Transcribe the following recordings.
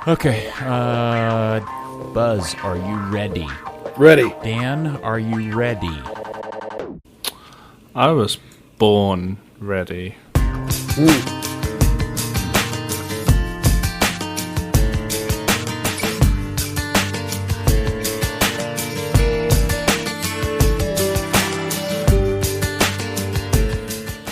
Okay, Buzz, are you ready? Ready. Dan, are you ready? I was born ready.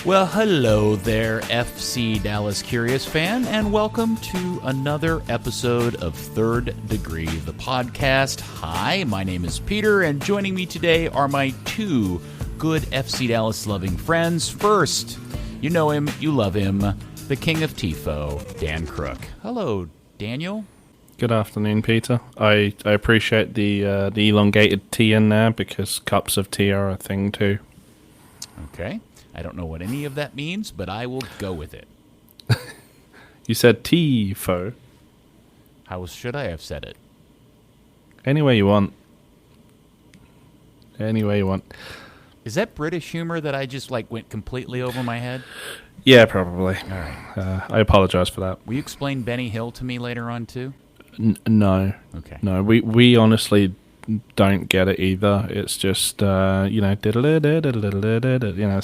Well, hello there, FC Dallas Curious fan, and welcome to another episode of Third Degree, the podcast. Hi, my name is Peter, and joining me today are my two good FC Dallas loving friends. First, you know him, you love him, the king of Tifo, Dan Crooke. Hello, Daniel. Good afternoon, Peter. I appreciate the elongated T in there because cups of tea are a thing too. Okay. I don't know what any of that means, but I will go with it. You said Tifo. How should I have said it? Any way you want. Any way you want. Is that British humor that I just went completely over my head? Yeah, probably. All right. I apologize for that. Will you explain Benny Hill to me later on too? No. Okay. No, we honestly don't get it either. It's just, it's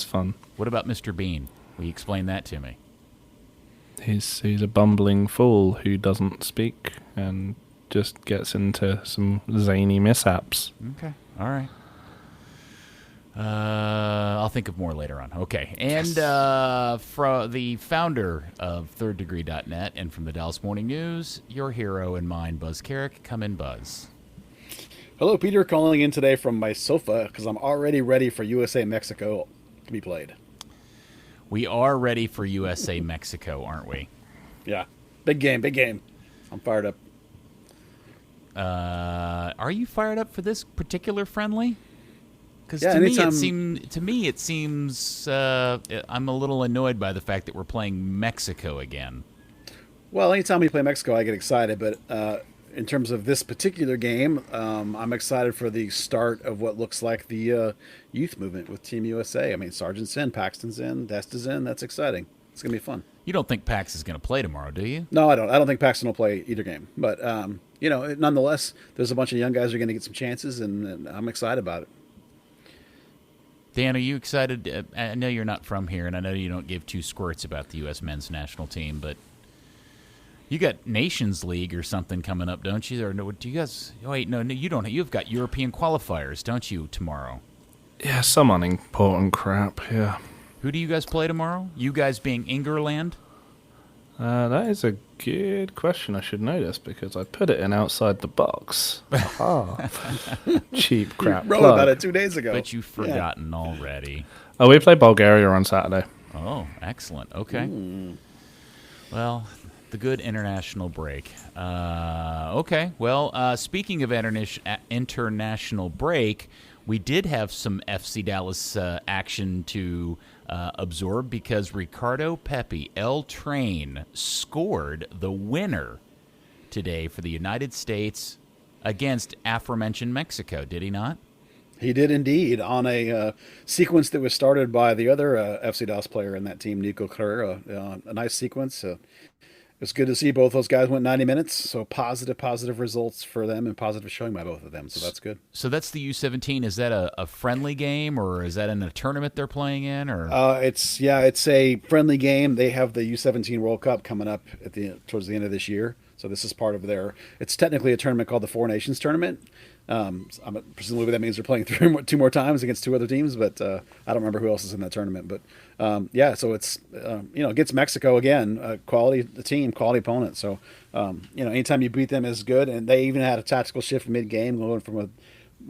fun. What about Mr. Bean? Will you explain that to me? He's a bumbling fool who doesn't speak and just gets into some zany mishaps. Okay. All right. I'll think of more later on. Okay. And from the founder of thirddegree.net and from the Dallas Morning News, your hero and mine, Buzz Carrick. Come in, Buzz. Hello, Peter, calling in today from my sofa because I'm already ready for USA-Mexico to be played. We are ready for USA-Mexico, aren't we? Yeah. Big game, big game. I'm fired up. Are you fired up for this particular friendly? Because Yeah, to anytime- me it seems I'm a little annoyed by the fact that we're playing Mexico again. Well, anytime we play Mexico, I get excited, but in terms of this particular game, I'm excited for the start of what looks like the youth movement with Team USA. I mean, Sargent's in, Paxton's in, Desta's in. That's exciting. It's going to be fun. You don't think Pax is going to play tomorrow, do you? No, I don't. I don't think Paxton will play either game. But, nonetheless, there's a bunch of young guys who are going to get some chances, and I'm excited about it. Dan, are you excited? I know you're not from here, and I know you don't give two squirts about the U.S. men's national team, but you got Nations League or something coming up, don't you? Or no, do you guys? Oh, wait, no, you don't. You've got European qualifiers, don't you, tomorrow? Yeah, some unimportant crap, yeah. Who do you guys play tomorrow? You guys being Ingerland? That is a good question. I should know this because I put it in outside the box. Aha. Cheap crap You wrote plug. about it 2 days ago. But you've forgotten already. Oh, we play Bulgaria on Saturday. Oh, excellent. Okay. Well, the good international break. Okay. Well, speaking of international break, we did have some FC Dallas action to absorb because Ricardo Pepi, El Train, scored the winner today for the United States against aforementioned Mexico, did he not? He did indeed, on a sequence that was started by the other FC Dallas player in that team, Nico Carrera. A nice sequence. It's good to see both those guys went 90 minutes, so positive results for them and positive showing by both of them, so that's good. So that's the U17. Is that a friendly game, or is that in a tournament they're playing in? Or It's a friendly game. They have the U17 World Cup coming up towards the end of this year, so this is part of it's technically a tournament called the Four Nations Tournament. Presumably that means they're playing two more times against two other teams, but I don't remember who else is in that tournament. But so it's against Mexico again, quality team, quality opponent. So anytime you beat them is good, and they even had a tactical shift mid game, going from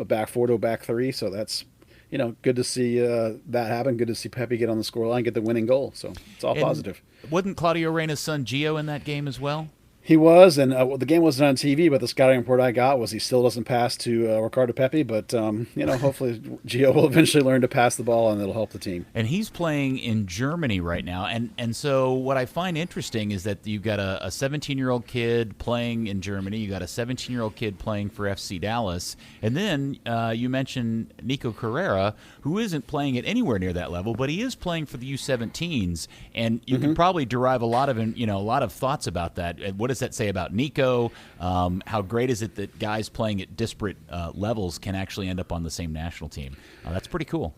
a back four to a back three. So that's good to see that happen. Good to see Pepe get on the scoreline, get the winning goal. So it's all positive. Wasn't Claudio Reyna's son Gio in that game as well? He was, and the game wasn't on TV, but the scouting report I got was he still doesn't pass to Ricardo Pepi, but, hopefully Gio will eventually learn to pass the ball, and it'll help the team. And he's playing in Germany right now, and so what I find interesting is that you've got a 17-year-old kid playing in Germany, you got a 17-year-old kid playing for FC Dallas, and then you mentioned Nico Carrera, who isn't playing at anywhere near that level, but he is playing for the U17s, and you can probably derive a lot of thoughts about that. What does does that say about Nico? How great is it that guys playing at disparate levels can actually end up on the same national team? That's pretty cool.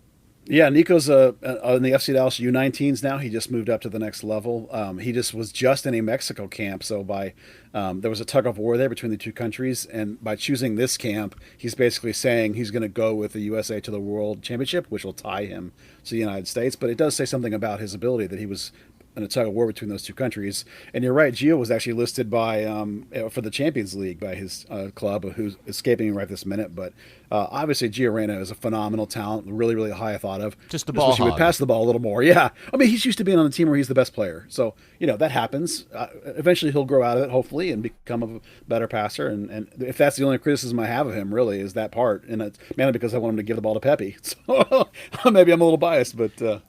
Yeah, Nico's in the FC Dallas U19s now. He just moved up to the next level. He was just in a Mexico camp, so there was a tug of war there between the two countries, and by choosing this camp, he's basically saying he's going to go with the USA to the World Championship, which will tie him to the United States. But it does say something about his ability that he was in a tug of war between those two countries. And you're right, Gio was actually listed for the Champions League by his club, who's escaping right this minute. But obviously, Gio Reyna is a phenomenal talent, really, really high thought of. Just a ball hog. He would pass the ball a little more. Yeah, I mean, he's used to being on a team where he's the best player, so that happens. Eventually, he'll grow out of it, hopefully, and become a better passer. And if that's the only criticism I have of him, really, is that part, and it's mainly because I want him to give the ball to Pepe. So maybe I'm a little biased, but.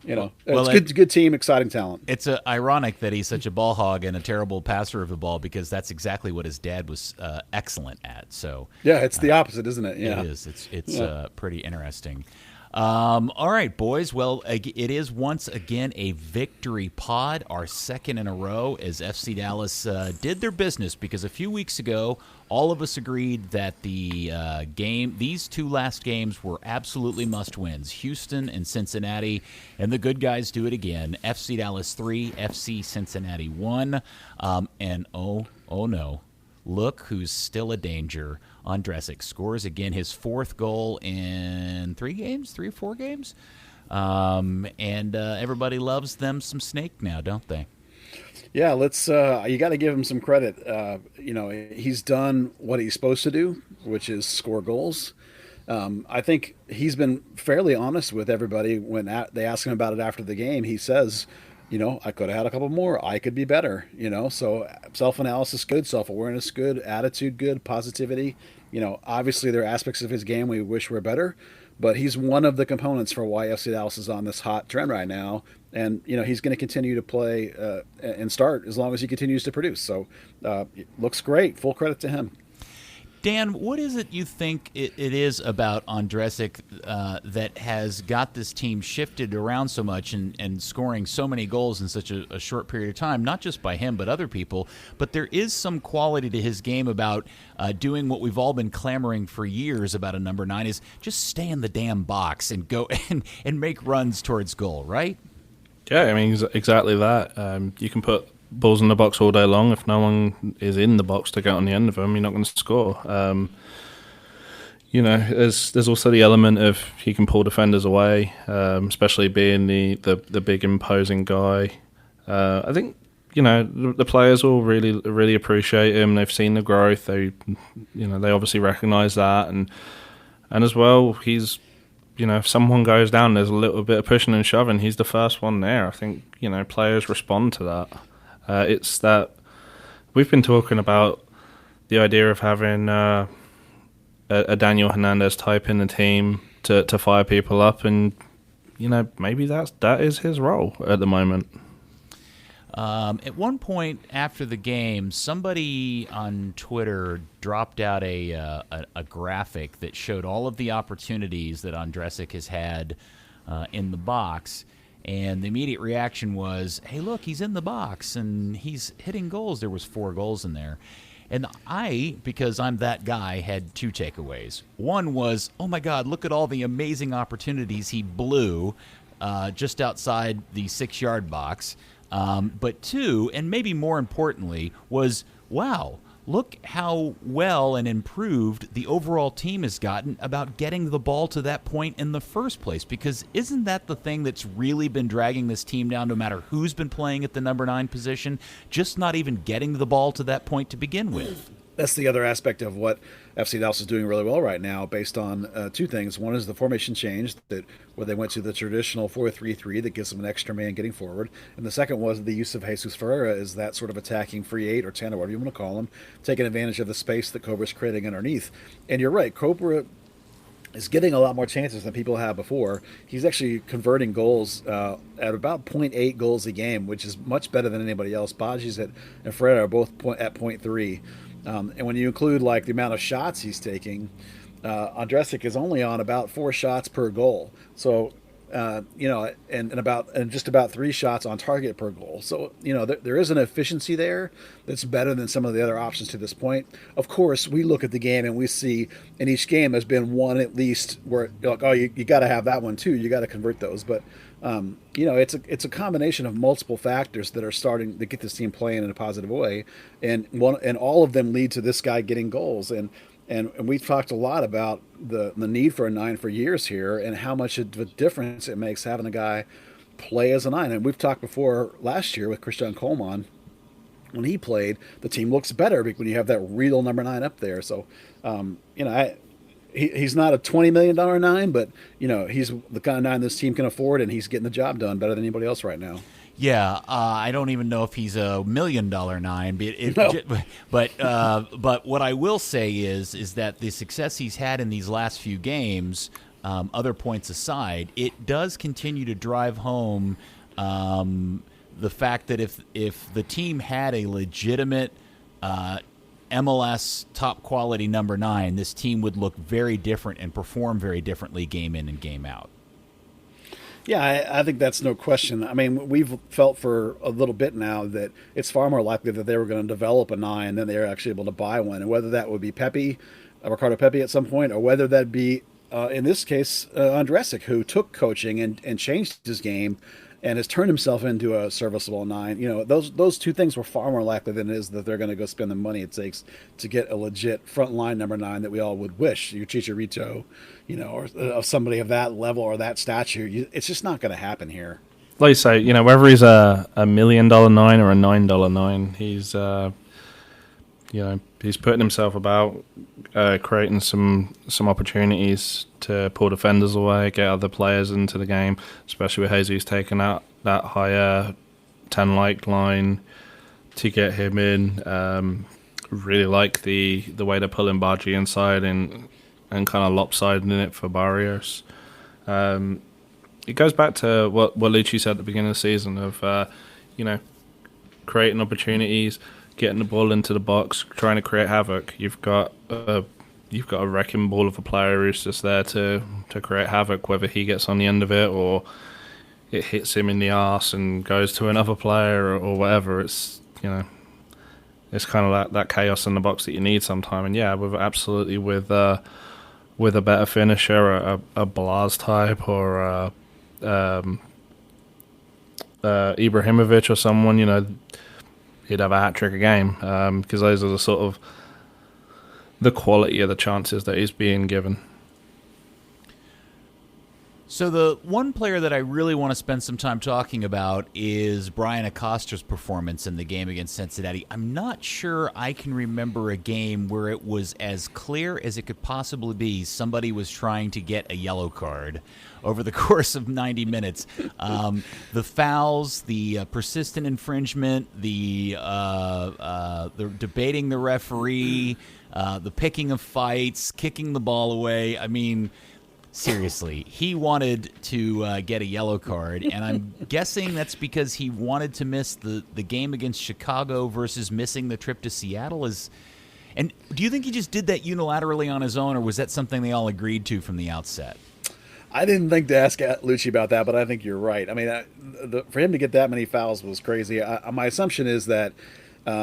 It's good team, exciting talent. It's ironic that he's such a ball hog and a terrible passer of the ball, because that's exactly what his dad was excellent at. So yeah, it's the opposite, isn't it? Yeah, it is. It's pretty interesting. All right, boys. Well, it is once again a victory pod, our second in a row, as FC Dallas did their business, because a few weeks ago, all of us agreed that these two last games were absolutely must-wins, Houston and Cincinnati, and the good guys do it again. FC Dallas 3, FC Cincinnati 1, and oh no, look who's still a danger. Andresic scores again his fourth goal in 3 or 4 games. And everybody loves them some Snake now, don't they? Yeah, you got to give him some credit. He's done what he's supposed to do, which is score goals. I think he's been fairly honest with everybody when they ask him about it after the game. He says, I could have had a couple more. I could be better, So self-analysis good, self-awareness good, attitude good, positivity. Obviously there are aspects of his game we wish were better, but he's one of the components for why FC Dallas is on this hot trend right now. And, he's going to continue to play and start as long as he continues to produce. So it looks great. Full credit to him. Dan, what is it you think it is about Andresic that has got this team shifted around so much and scoring so many goals in such a short period of time, not just by him but other people, but there is some quality to his game about doing what we've all been clamoring for years about a number 9, is just stay in the damn box and go and make runs towards goal, right? Yeah, I mean, exactly that. You can put balls in the box all day long. If no one is in the box to get on the end of them, you're not going to score. There's also the element of he can pull defenders away, especially being the big imposing guy. I think the players will really appreciate him. They've seen the growth. They obviously recognise that, and as well, he's. If someone goes down, there's a little bit of pushing and shoving. He's the first one there. I think players respond to that. It's that we've been talking about the idea of having a Daniel Hernandez type in the team to fire people up, and maybe that is his role at the moment. At one point after the game, somebody on Twitter dropped out a graphic that showed all of the opportunities that Andresic has had in the box. And the immediate reaction was, hey, look, he's in the box and he's hitting goals. There was 4 goals in there. And I, because I'm that guy, had 2 takeaways. One was, oh, my God, look at all the amazing opportunities he blew just outside the 6-yard box. But 2, and maybe more importantly, was, wow, look how well and improved the overall team has gotten about getting the ball to that point in the first place. Because isn't that the thing that's really been dragging this team down, no matter who's been playing at the number 9 position? Just not even getting the ball to that point to begin with. That's the other aspect of what FC Dallas is doing really well right now, based on 2 things. One is the formation change, where they went to the traditional 4-3-3 that gives them an extra man getting forward. And the second was the use of Jesus Ferreira as that sort of attacking free 8 or 10 or whatever you want to call him, taking advantage of the space that Kobra's creating underneath. And you're right, Kobra is getting a lot more chances than people have before. He's actually converting goals at about 0.8 goals a game, which is much better than anybody else. Badji's and Ferreira are both at 0.3. And when you include the amount of shots he's taking, Andresic is only on about 4 shots per goal. So and just about 3 shots on target per goal. So, there is an efficiency there that's better than some of the other options to this point. Of course, we look at the game and we see in each game there's been one at least where you're like, oh, you got to have that one too. You got to convert those. But, it's a combination of multiple factors that are starting to get this team playing in a positive way. And all of them lead to this guy getting goals. And we've talked a lot about the need for a 9 for years here and how much of a difference it makes having a guy play as a 9. And we've talked before last year with Christian Coleman. When he played, the team looks better when you have that real number 9 up there. So, he's not a $20 million 9, but, he's the kind of 9 this team can afford, and he's getting the job done better than anybody else right now. Yeah, I don't even know if he's a $1 million 9, but what I will say is that the success he's had in these last few games, other points aside, it does continue to drive home the fact that if the team had a legitimate MLS top quality number 9, this team would look very different and perform very differently game in and game out. Yeah, I think that's no question. I mean, we've felt for a little bit now that it's far more likely that they were going to develop a 9 than they were actually able to buy one. And whether that would be Ricardo Pepi at some point, or whether that be, in this case, Andresic, who took coaching and changed his game and has turned himself into a serviceable 9. Those two things were far more likely than it is that they're going to go spend the money it takes to get a legit frontline number 9 that we all would wish. Your Chicharito, or somebody of that level or that stature. It's just not going to happen here. Like you say, whether he's a $1 million 9 or a $9 9, he's putting himself about, creating some opportunities to pull defenders away, get other players into the game, especially with Jesus taking out that higher 10-like line to get him in. Really like the way they're pulling Baji inside and kind of lopsiding it for Barrios. It goes back to what Luchi said at the beginning of the season of, creating opportunities, getting the ball into the box, trying to create havoc. You've got a wrecking ball of a player who's just there to create havoc, whether he gets on the end of it or it hits him in the arse and goes to another player or whatever. It's it's kind of that chaos in the box that you need sometime. And yeah, with a better finisher, a Blas type or Ibrahimovic or someone, he'd have a hat-trick a game, because those are the sort of the quality of the chances that he's being given. So the one player that I really want to spend some time talking about is Brian Acosta's performance in the game against Cincinnati. I'm not sure I can remember a game where it was as clear as it could possibly be somebody was trying to get a yellow card over the course of 90 minutes. The fouls, the persistent infringement, the debating the referee, the picking of fights, kicking the ball away. I mean, seriously, he wanted to get a yellow card, and I'm guessing that's because he wanted to miss the game against Chicago versus missing the trip to Seattle. And do you think he just did that unilaterally on his own, or was that something they all agreed to from the outset? I didn't think to ask Luchi about that, but I think you're right. I mean, for him to get that many fouls was crazy. My assumption is that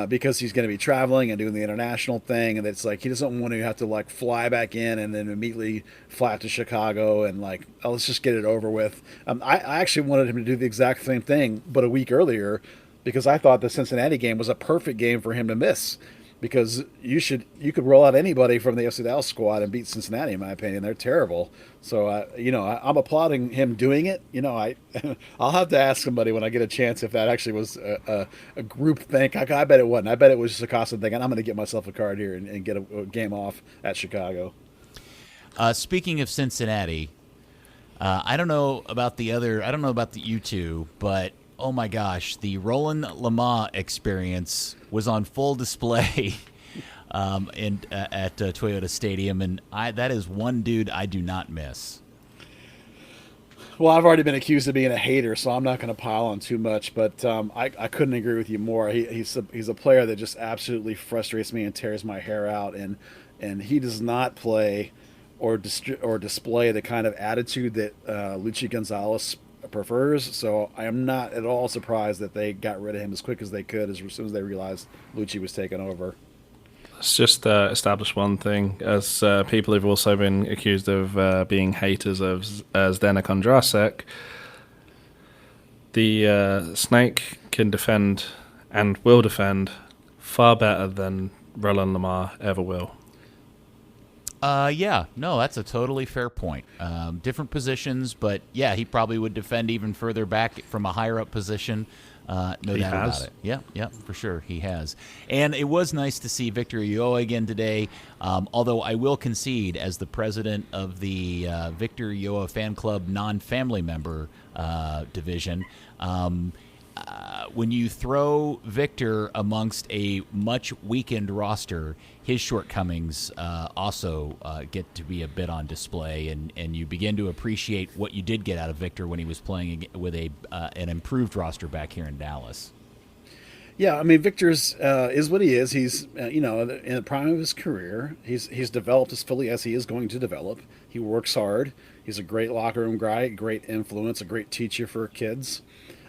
because he's going to be traveling and doing the international thing, and it's like he doesn't want to have to fly back in and then immediately fly to Chicago and let's just get it over with. I actually wanted him to do the exact same thing, but a week earlier, because I thought the Cincinnati game was a perfect game for him to miss. Because you could roll out anybody from the FC Dallas squad and beat Cincinnati, in my opinion. They're terrible. So I'm applauding him doing it. I'll have to ask somebody when I get a chance if that actually was a group thing. I bet it wasn't. I bet it was just a Costa thing. And I'm going to get myself a card here and get a game off at Chicago. Speaking of Cincinnati, I don't know about the U2, but oh my gosh, the Roland Lamah experience was on full display at Toyota Stadium, and that is one dude I do not miss. Well, I've already been accused of being a hater, so I'm not going to pile on too much, but I couldn't agree with you more. He's a player that just absolutely frustrates me and tears my hair out, and he does not play or display the kind of attitude that Luchi Gonzalez prefers. So I am not at all surprised that they got rid of him as quick as they could as soon as they realized Luchi was taking over. Let's just establish one thing. As people have also been accused of being haters of Zdeněk Ondrasek, the Snake can defend and will defend far better than Roland Lamar ever will. Yeah, no, that's a totally fair point. Different positions, but yeah, he probably would defend even further back from a higher up position. No doubt about it. Yeah, for sure, he has. And it was nice to see Victor Ulloa again today, although I will concede, as the president of the Victor Ulloa fan club non-family member division, when you throw Victor amongst a much weakened roster, his shortcomings also get to be a bit on display, and you begin to appreciate what you did get out of Victor when he was playing with an improved roster back here in Dallas. Yeah, I mean, Victor's is what he is. He's in the prime of his career. He's developed as fully as he is going to develop. He works hard. He's a great locker room guy, great influence, a great teacher for kids.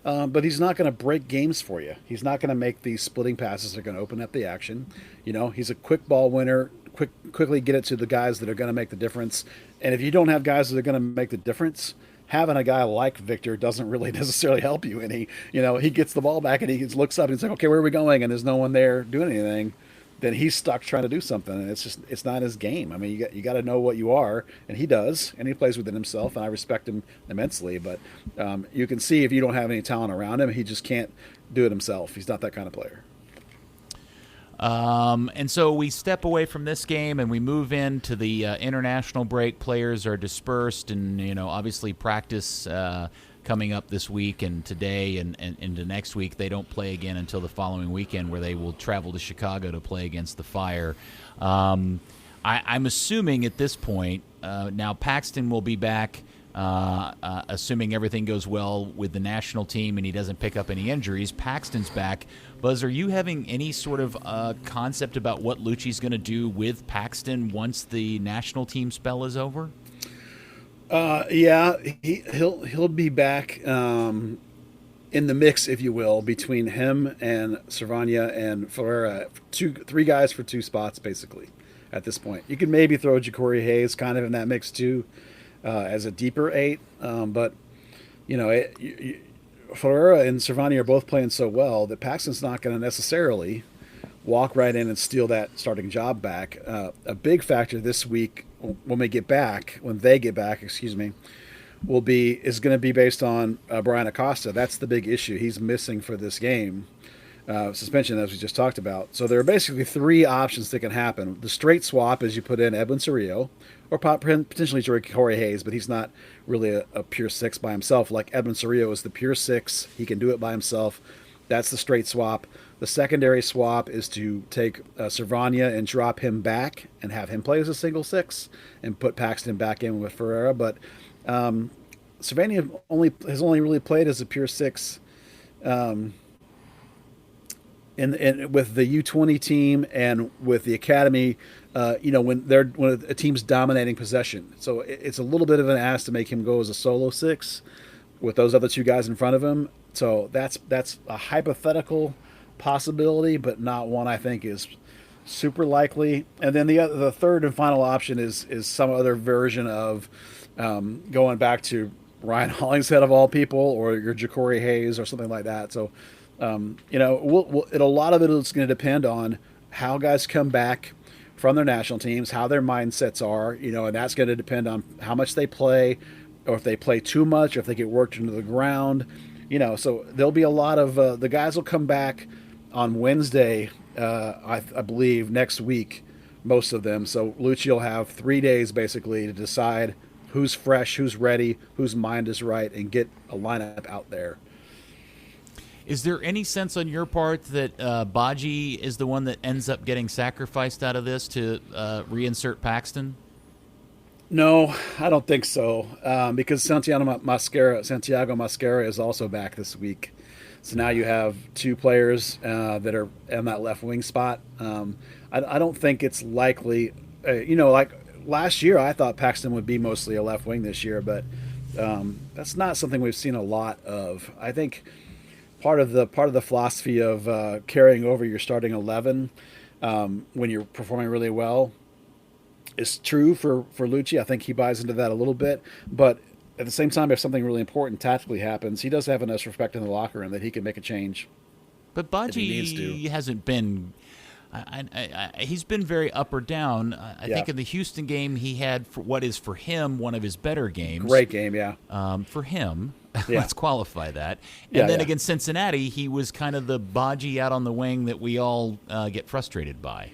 But he's not going to break games for you. He's not going to make these splitting passes that are going to open up the action. He's a quick ball winner, quickly get it to the guys that are going to make the difference. And if you don't have guys that are going to make the difference, having a guy like Victor doesn't really necessarily help you. And he gets the ball back and he looks up and he's like, okay, where are we going? And there's no one there doing anything. Then he's stuck trying to do something, and it's not his game. I mean, you got to know what you are, and he does, and he plays within himself, and I respect him immensely. But you can see if you don't have any talent around him, he just can't do it himself. He's not that kind of player. And so we step away from this game and we move into the international break. Players are dispersed, and obviously practice coming up this week and today and into next week. They don't play again until the following weekend, where they will travel to Chicago to play against the Fire. I'm assuming at this point now Paxton will be back, assuming everything goes well with the national team and he doesn't pick up any injuries. Paxton's back. Buzz, are you having any sort of concept about what Luchi's going to do with Paxton once the national team spell is over? Yeah, he'll be back in the mix, if you will, between him and Cervania and Ferreira. Three guys for two spots, basically, at this point. You could maybe throw Ja'Cory Hayes kind of in that mix, too, as a deeper 8. But, Ferreira and Cervania are both playing so well that Paxton's not going to necessarily walk right in and steal that starting job back. A big factor this week when they get back, is going to be based on Brian Acosta. That's the big issue. He's missing for this game. Suspension, as we just talked about. So there are basically three options that can happen. The straight swap is you put in Edwin Cerrillo, or potentially Ja'Cory Hayes, but he's not really a pure 6 by himself. Like Edwin Cerrillo is the pure 6. He can do it by himself. That's the straight swap. The secondary swap is to take Cervania and drop him back and have him play as a single 6 and put Paxton back in with Ferreira. But Cervania has only really played as a pure 6 in with the U20 team and with the academy. When a team's dominating possession, so it's a little bit of an ask to make him go as a solo 6 with those other two guys in front of him. So that's a hypothetical possibility, but not one I think is super likely. And then the third and final option is some other version of going back to Ryan Hollingshead of all people, or your Ja'Cory Hayes or something like that. So a lot of it is going to depend on how guys come back from their national teams, how their mindsets are, and that's going to depend on how much they play, or if they play too much, or if they get worked into the ground. So there'll be a lot of the guys will come back on Wednesday, I believe, next week, most of them. So Luchi will have 3 days basically to decide who's fresh, who's ready, whose mind is right, and get a lineup out there. Is there any sense on your part that Baji is the one that ends up getting sacrificed out of this to reinsert Paxton? No, I don't think so, because Santiago Mascara is also back this week. So now you have two players that are in that left wing spot. I don't think it's likely, like last year I thought Paxton would be mostly a left wing this year, but that's not something we've seen a lot of. I think part of the philosophy of carrying over your starting 11 when you're performing really well is true for Luchi. I think he buys into that a little bit, but at the same time, if something really important tactically happens, he does have enough respect in the locker room that he can make a change. But Baji hasn't been. He's been very up or down. I think in the Houston game, he had what is for him one of his better games. Great game, yeah. For him, let's qualify that. And then against Cincinnati, he was kind of the Baji out on the wing that we all get frustrated by.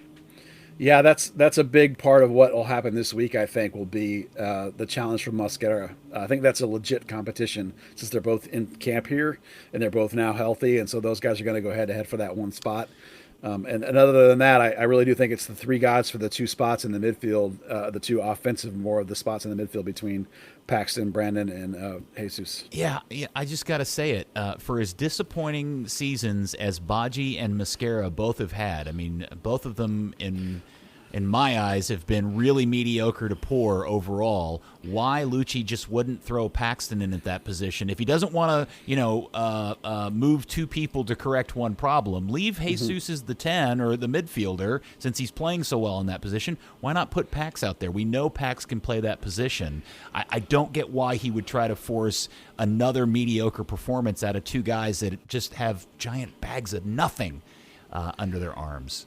Yeah, that's a big part of what will happen this week, I think, will be the challenge from Mosquera. I think that's a legit competition since they're both in camp here and they're both now healthy, and so those guys are going to go head-to-head for that one spot. And other than that, I really do think it's the three guys for the two spots in the midfield, the two offensive more of the spots in the midfield between Paxton, Brandon, and Jesus. Yeah, I just got to say it. For as disappointing seasons as Baji and Mosquera both have had, I mean, both of them in my eyes have been really mediocre to poor overall. Why Luchi just wouldn't throw Paxton in at that position? If he doesn't want to, move two people to correct one problem, leave Jesus as the 10 or the midfielder since he's playing so well in that position. Why not put Pax out there? We know Pax can play that position. I don't get why he would try to force another mediocre performance out of two guys that just have giant bags of nothing under their arms.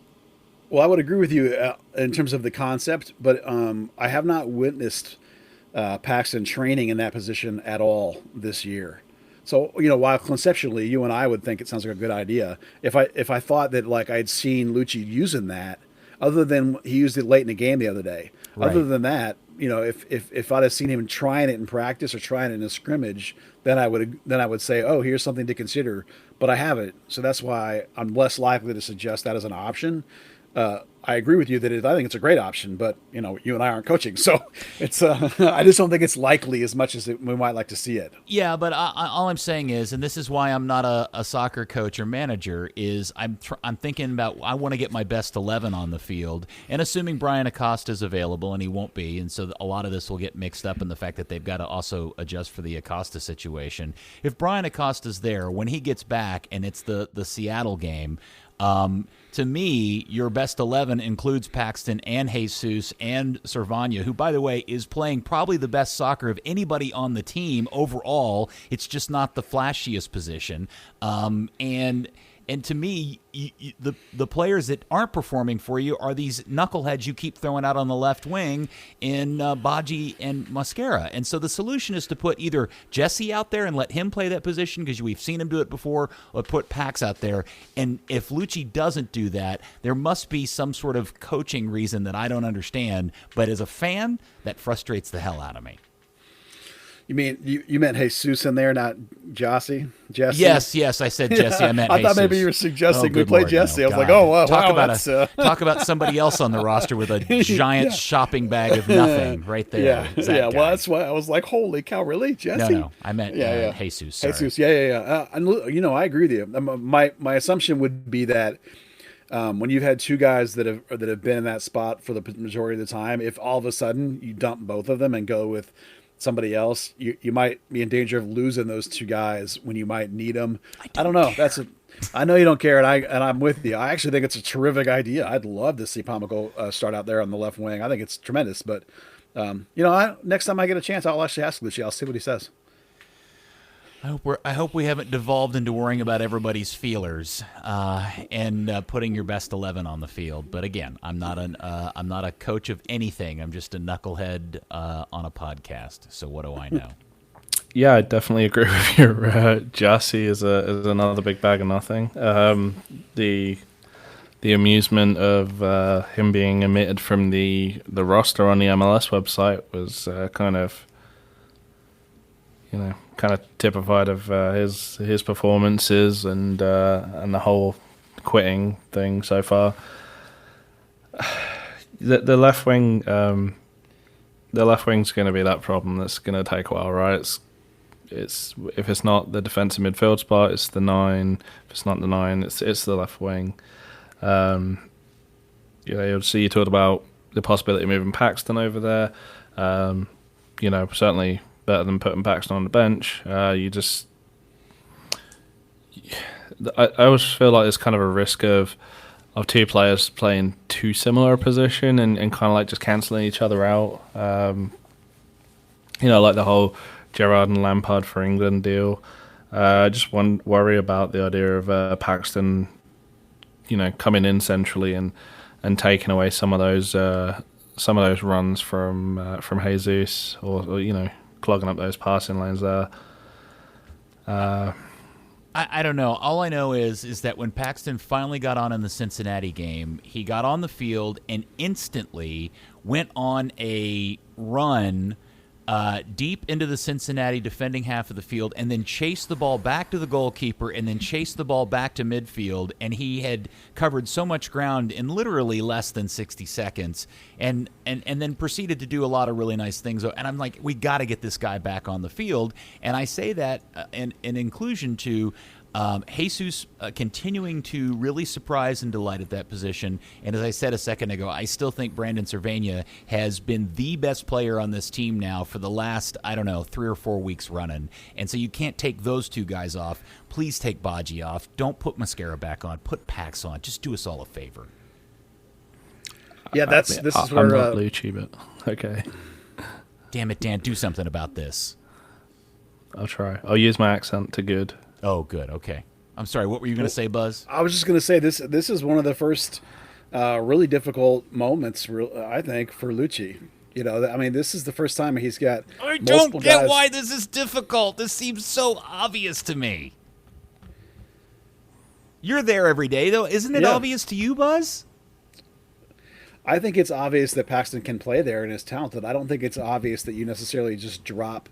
Well, I would agree with you in terms of the concept, but I have not witnessed Paxton training in that position at all this year. So, while conceptually you and I would think it sounds like a good idea, if I thought that like I'd seen Luchi using that, other than he used it late in the game the other day, other than that, if I'd have seen him trying it in practice or trying it in a scrimmage, then I would say, oh, here's something to consider. But I haven't, so that's why I'm less likely to suggest that as an option. I agree with you that I think it's a great option, but you and I aren't coaching, so it's I just don't think it's likely as much as we might like to see it. Yeah, but all I'm saying is, and this is why I'm not a soccer coach or manager, is I'm thinking about I want to get my best 11 on the field, and assuming Brian Acosta's available, and he won't be, and so a lot of this will get mixed up in the fact that they've got to also adjust for the Acosta situation. If Brian Acosta's there when he gets back, and it's the Seattle game. To me, your best 11 includes Paxton and Jesus and Cervania, who, by the way, is playing probably the best soccer of anybody on the team overall. It's just not the flashiest position. And to me, the players that aren't performing for you are these knuckleheads you keep throwing out on the left wing in Baji and Mosquera. And so the solution is to put either Jesse out there and let him play that position because we've seen him do it before, or put Pax out there. And if Luchi doesn't do that, there must be some sort of coaching reason that I don't understand. But as a fan, that frustrates the hell out of me. You mean you meant Jesus in there, not Jesse? Yes, I said Jesse. I meant I Jesus. thought maybe you were suggesting we play Jesse. No, I was like, oh, wow. Talk about somebody else on the roster with a giant shopping bag of nothing right there. Yeah. Well, that's why I was like, holy cow, really, Jesse? No, I meant Jesus. Sorry. Jesus, yeah. And I agree with you. My assumption would be that when you've had two guys that have been in that spot for the majority of the time, if all of a sudden you dump both of them and go with somebody else, you might be in danger of losing those two guys when you might need them. I don't know. I know you don't care, and I'm with you. I actually think it's a terrific idea. I'd love to see Pomako start out there on the left wing. I think it's tremendous. But next time I get a chance, I'll actually ask Luchi. I'll see what he says. I hope we haven't devolved into worrying about everybody's feelers and putting your best 11 on the field. But again, I'm not a coach of anything. I'm just a knucklehead on a podcast. So what do I know? Yeah, I definitely agree with you. Jesse is another big bag of nothing. The amusement of him being omitted from the roster on the MLS website was kind of typified of his performances and the whole quitting thing so far. The left wing, the left wing's going to be that problem. That's going to take a while, right? It's if it's not the defensive midfield spot, it's the 9. If it's not the 9, it's the left wing. You'll see you talked about the possibility of moving Paxton over there. Certainly better than putting Paxton on the bench. I always feel like there's kind of a risk of two players playing too similar a position and kind of like just cancelling each other out. Like the whole Gerrard and Lampard for England deal. Just one worry about the idea of Paxton, coming in centrally and taking away some of those runs from Jesus or clogging up those passing lanes there. I don't know. All I know is that when Paxton finally got on in the Cincinnati game, he got on the field and instantly went on a run deep into the Cincinnati defending half of the field and then chased the ball back to the goalkeeper and then chased the ball back to midfield. And he had covered so much ground in literally less than 60 seconds and then proceeded to do a lot of really nice things. And I'm like, we got to get this guy back on the field. And I say that in inclusion to Jesus continuing to really surprise and delight at that position. And as I said a second ago, I still think Brandon Cervenia has been the best player on this team now for the last, 3 or 4 weeks running. And so you can't take those two guys off. Please take Baji off. Don't put Mascara back on. Put Pax on. Just do us all a favor. Yeah, this is where... I'm not Luchi, but okay. Damn it, Dan. Do something about this. I'll try. I'll use my accent to good. Oh, good. Okay. I'm sorry. What were you going to say, Buzz? I was just going to say this is one of the first really difficult moments, I think, for Luchi. This is the first time he's got I multiple don't get guys. why this is difficult. This seems so obvious to me. You're there every day, though. Isn't it obvious to you, Buzz? I think it's obvious that Paxton can play there and is talented. I don't think it's obvious that you necessarily just drop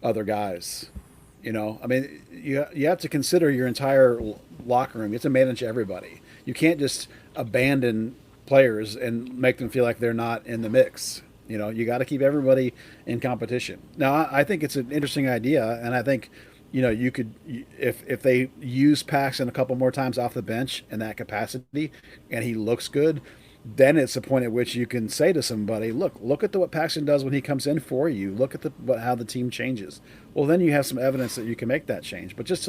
other guys. You have to consider your entire locker room. You have to manage everybody. You can't just abandon players and make them feel like they're not in the mix. You got to keep everybody in competition. Now, I think it's an interesting idea, and I think, you could, if they use Paxton a couple more times off the bench in that capacity, and he looks good, then it's a point at which you can say to somebody, look at what Paxton does when he comes in for you. Look at how the team changes. Well, then you have some evidence that you can make that change. But just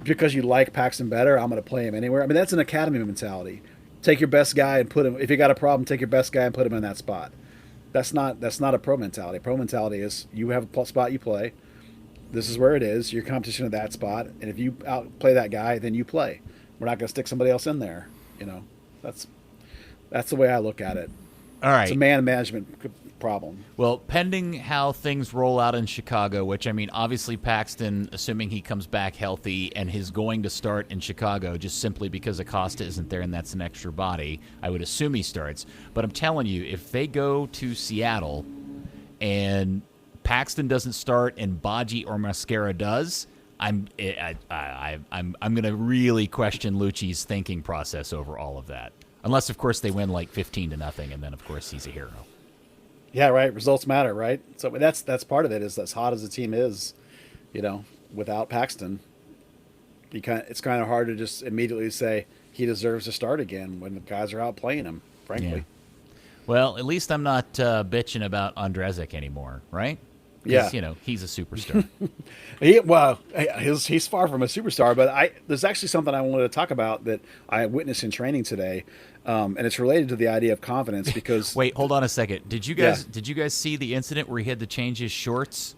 because you like Paxton better, I'm going to play him anywhere. That's an academy mentality. Take your best guy and put him. If you got a problem, take your best guy and put him in that spot. That's not a pro mentality. Pro mentality is you have a spot you play. This is where it is. Your competition at that spot, and if you outplay that guy, then you play. We're not going to stick somebody else in there. That's the way I look at it. All right. It's a man management problem. Well, pending how things roll out in Chicago, which, obviously Paxton, assuming he comes back healthy and is going to start in Chicago just simply because Acosta isn't there and that's an extra body, I would assume he starts. But I'm telling you, if they go to Seattle and Paxton doesn't start and Baji or Mascara does, I'm going to really question Luchi's thinking process over all of that. Unless, of course, they win like 15-0, and then, of course, he's a hero. Yeah, right. Results matter, right? So that's part of it. Is as hot as the team is, without Paxton, it's kind of hard to just immediately say he deserves to start again when the guys are out playing him. Frankly. Yeah. Well, at least I'm not bitching about Andrzezic anymore, right? Yeah, he's a superstar. He's far from a superstar, but there's actually something I wanted to talk about that I witnessed in training today, and it's related to the idea of confidence. Because wait, hold on a second. Did you guys see the incident where he had to change his shorts?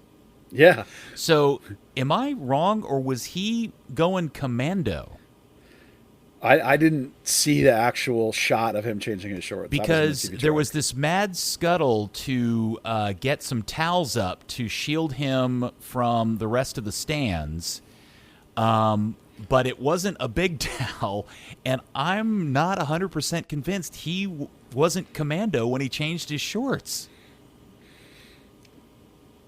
Yeah. So, am I wrong, or was he going commando? I didn't see the actual shot of him changing his shorts. Because there was this mad scuttle to get some towels up to shield him from the rest of the stands. But it wasn't a big towel, and I'm not 100% convinced he wasn't commando when he changed his shorts.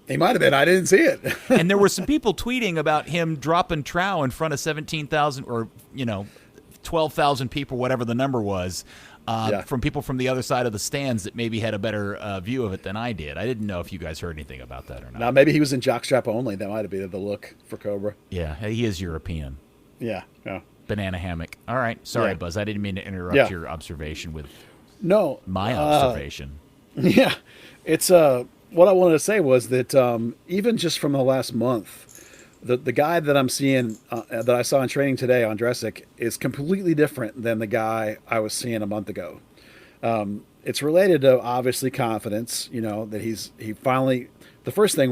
He might have been. I didn't see it. And there were some people tweeting about him dropping trow in front of 17,000 or, 12,000 people, whatever the number was, from people from the other side of the stands that maybe had a better view of it than I did. I didn't know if you guys heard anything about that or not. Now, maybe he was in jockstrap only. That might have been the look for Kobra. Yeah, he is European. Yeah. Banana hammock. All right. Sorry, Buzz. I didn't mean to interrupt your observation with No, My observation. yeah, it's what I wanted to say was that even just from the last month, the guy that I'm seeing that I saw in training today on Dresic is completely different than the guy I was seeing a month ago. It's related to obviously confidence. You know that he finally. The first thing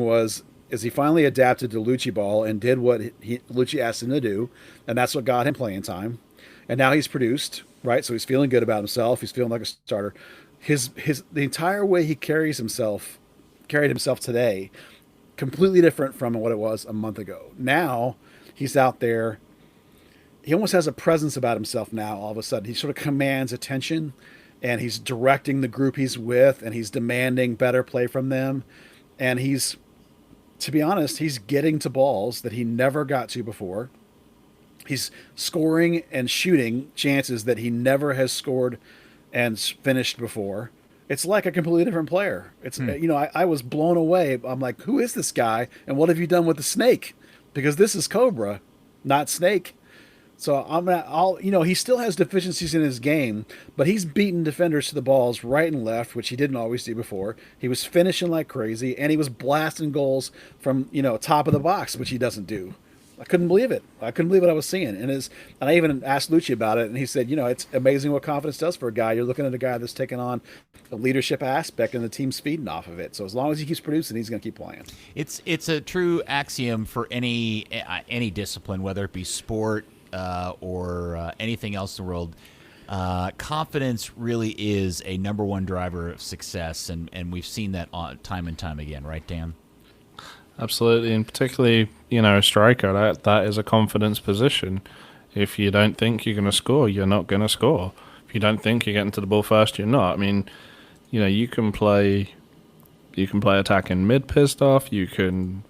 is he finally adapted to Luchi ball and did what Luchi asked him to do, and that's what got him playing time. And now he's produced, right? So he's feeling good about himself. He's feeling like a starter. The entire way he carried himself today, completely different from what it was a month ago. Now he's out there. He almost has a presence about himself now. All of a sudden, he sort of commands attention, and he's directing the group he's with, and he's demanding better play from them, and he's, to be honest, he's getting to balls that he never got to before. He's scoring and shooting chances that he never has scored and finished before. It's like a completely different player. It's I was blown away. I'm like, who is this guy? And what have you done with the snake? Because this is Kobra, not Snake. So he still has deficiencies in his game, but he's beaten defenders to the balls right and left, which he didn't always do before. He was finishing like crazy, and he was blasting goals from top of the box, which he doesn't do. I couldn't believe it. I couldn't believe what I was seeing. And I even asked Luchi about it, and he said, it's amazing what confidence does for a guy. You're looking at a guy that's taking on the leadership aspect, and the team's feeding off of it. So as long as he keeps producing, he's going to keep playing. It's a true axiom for any discipline, whether it be sport or anything else in the world. Confidence really is a number one driver of success, and we've seen that time and time again, right, Dan? Absolutely, and particularly, a striker, that is a confidence position. If you don't think you're going to score, you're not going to score. If you don't think you're getting to the ball first, you're not. I mean, you can play attacking mid pissed off. You can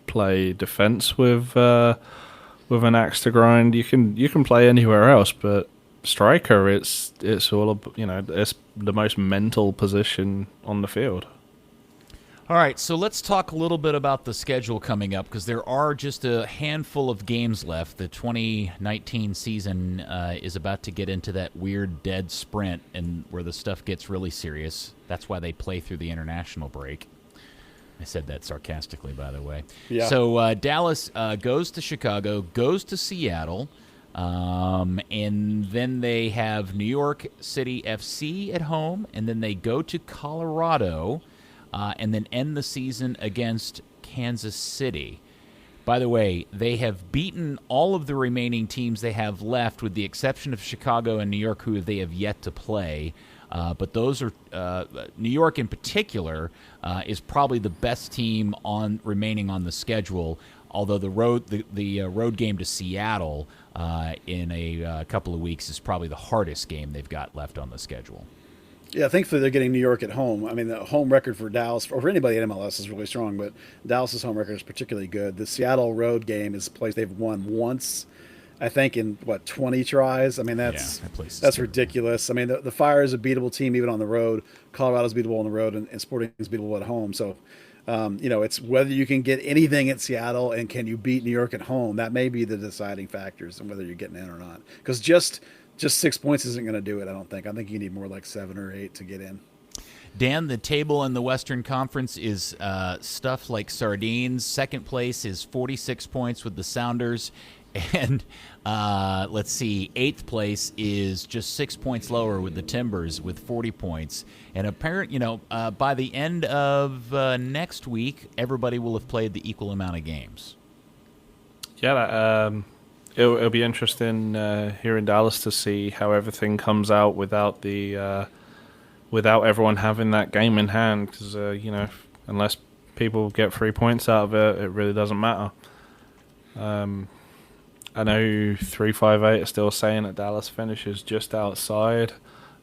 play defense with an axe to grind. You can play anywhere else, but striker, it's all it's the most mental position on the field. All right, so let's talk a little bit about the schedule coming up, because there are just a handful of games left. The 2019 season is about to get into that weird dead sprint, and where the stuff gets really serious. That's why they play through the international break. I said that sarcastically, by the way. Yeah. So Dallas goes to Chicago, goes to Seattle, and then they have New York City FC at home, and then they go to Colorado, and then end the season against Kansas City. By the way, they have beaten all of the remaining teams they have left, with the exception of Chicago and New York, who they have yet to play. But those are New York in particular is probably the best team remaining on the schedule. Although the road game to Seattle in a couple of weeks is probably the hardest game they've got left on the schedule. Yeah, thankfully they're getting New York at home. I mean, the home record for Dallas, or for anybody at MLS, is really strong, but Dallas's home record is particularly good. The Seattle road game is a place they've won once, I think, in 20 tries. I mean, that's ridiculous. I mean, the Fire is a beatable team even on the road. Colorado's beatable on the road, and Sporting is beatable at home. So, it's whether you can get anything at Seattle and can you beat New York at home. That may be the deciding factors in whether you're getting in or not. Because just 6 points isn't going to do it, I don't think. I think you need more like 7 or 8 to get in. Dan, the table in the Western Conference is stuffed like sardines. Second place is 46 points with the Sounders. And let's see, 8th place is just 6 points lower with the Timbers with 40 points. And by the end of next week, everybody will have played the equal amount of games. Yeah, it'll be interesting here in Dallas to see how everything comes out without everyone having that game in hand, because unless people get 3 points out of it, it really doesn't matter. I know 358 are still saying that Dallas finishes just outside.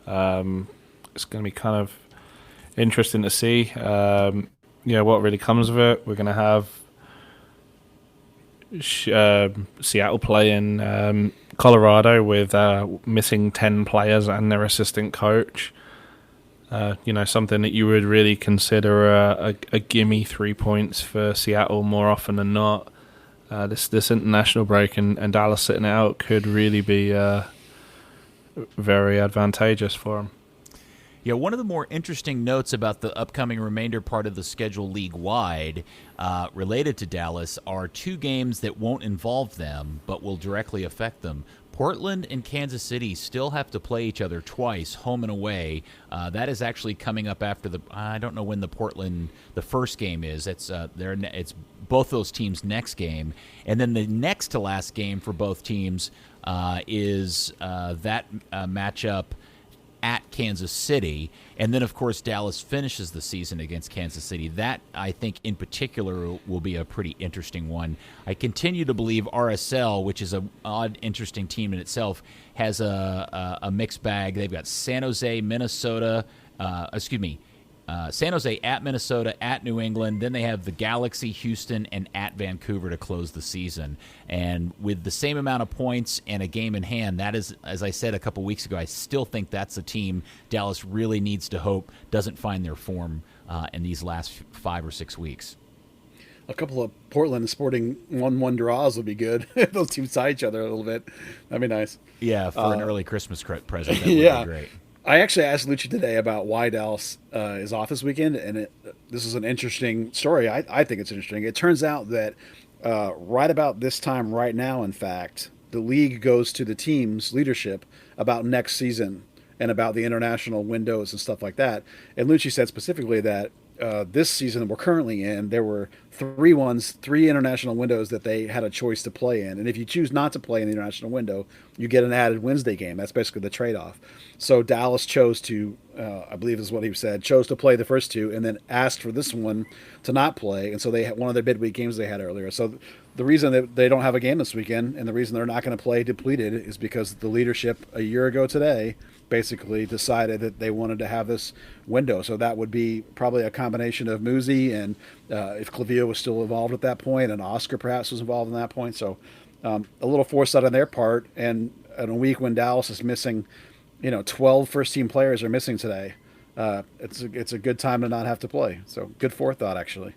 It's going to be kind of interesting to see what really comes of it. We're going to have Seattle playing Colorado with missing 10 players and their assistant coach. Something that you would really consider a gimme 3 points for Seattle more often than not. This international break and Dallas sitting it out could really be very advantageous for them. Yeah, one of the more interesting notes about the upcoming remainder part of the schedule league-wide related to Dallas are two games that won't involve them but will directly affect them. Portland and Kansas City still have to play each other twice, home and away. That is actually coming up after I don't know when the first game is. It's both those teams' next game. And then the next to last game for both teams is that matchup at Kansas City. And then, of course, Dallas finishes the season against Kansas City. That, I think, in particular, will be a pretty interesting one. I continue to believe RSL, which is an odd, interesting team in itself, has a mixed bag. They've got San Jose, Minnesota, San Jose at Minnesota, at New England. Then they have the Galaxy, Houston, and at Vancouver to close the season. And with the same amount of points and a game in hand, that is, as I said a couple weeks ago, I still think that's a team Dallas really needs to hope doesn't find their form in these last 5 or 6 weeks. A couple of Portland Sporting 1-1 draws would be good. If those teams tie each other a little bit, that'd be nice. Yeah, for an early Christmas present, that would be great. I actually asked Luchi today about why Dallas is off this weekend, and this is an interesting story. I think it's interesting. It turns out that right about this time right now, in fact, the league goes to the team's leadership about next season and about the international windows and stuff like that. And Luchi said specifically that this season we're currently in, there were three international windows that they had a choice to play in. And if you choose not to play in the international window, you get an added Wednesday game. That's basically the trade-off. So Dallas chose to, I believe is what he said, chose to play the first two and then asked for this one to not play. And so they had one of their midweek games they had earlier. So the reason that they don't have a game this weekend and the reason they're not going to play depleted is because the leadership a year ago today basically decided that they wanted to have this window. So that would be probably a combination of Muzi and if Clavillo was still involved at that point and Oscar perhaps was involved in that point. So a little foresight on their part. And in a week when Dallas is missing, 12 first-team players are missing today, it's a good time to not have to play. So good forethought, actually.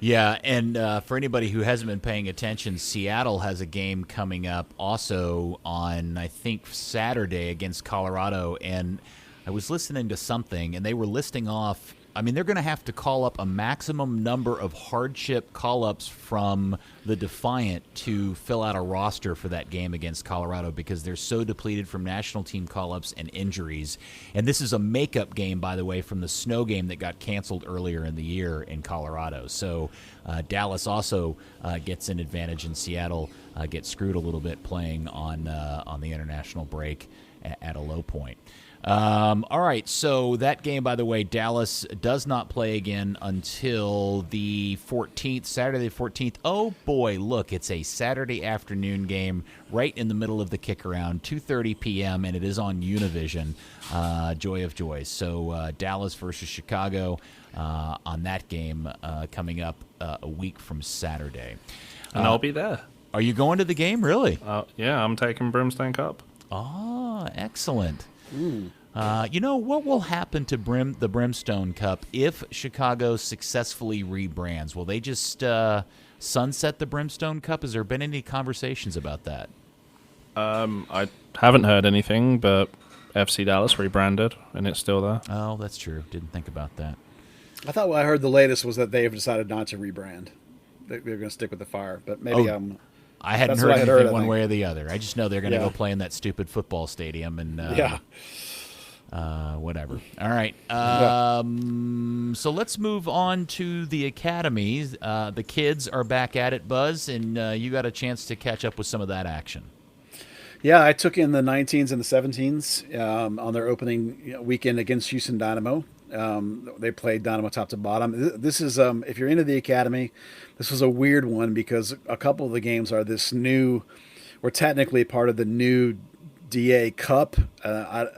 Yeah, and for anybody who hasn't been paying attention, Seattle has a game coming up also on, I think, Saturday against Colorado. And I was listening to something, and they were listing off, they're going to have to call up a maximum number of hardship call-ups from the Defiant to fill out a roster for that game against Colorado because they're so depleted from national team call-ups and injuries. And this is a makeup game, by the way, from the snow game that got canceled earlier in the year in Colorado. So Dallas also gets an advantage, and Seattle gets screwed a little bit playing on the international break at a low point. All right, so that game, by the way, Dallas does not play again until the 14th, Saturday the 14th. Oh, boy, look, it's a Saturday afternoon game right in the middle of the kick-around, 2:30 p.m., and it is on Univision, joy of joys. So Dallas versus Chicago on that game coming up a week from Saturday. And I'll be there. Are you going to the game, really? Yeah, I'm taking Brimstone Cup. Oh, excellent. What will happen to the Brimstone Cup if Chicago successfully rebrands? Will they just sunset the Brimstone Cup? Has there been any conversations about that? I haven't heard anything, but FC Dallas rebranded, and it's still there. Oh, that's true. Didn't think about that. I thought what I heard the latest was that they have decided not to rebrand. They're going to stick with the Fire, but maybe I hadn't heard anything one way or the other. I just know they're going to go play in that stupid football stadium and whatever. All right. So let's move on to the academies. The kids are back at it, Buzz, and you got a chance to catch up with some of that action. Yeah, I took in the 19s and the 17s on their opening weekend against Houston Dynamo. They played Dynamo top to bottom. This is, if you're into the academy, this was a weird one because a couple of the games are this new, or technically part of the new DA Cup.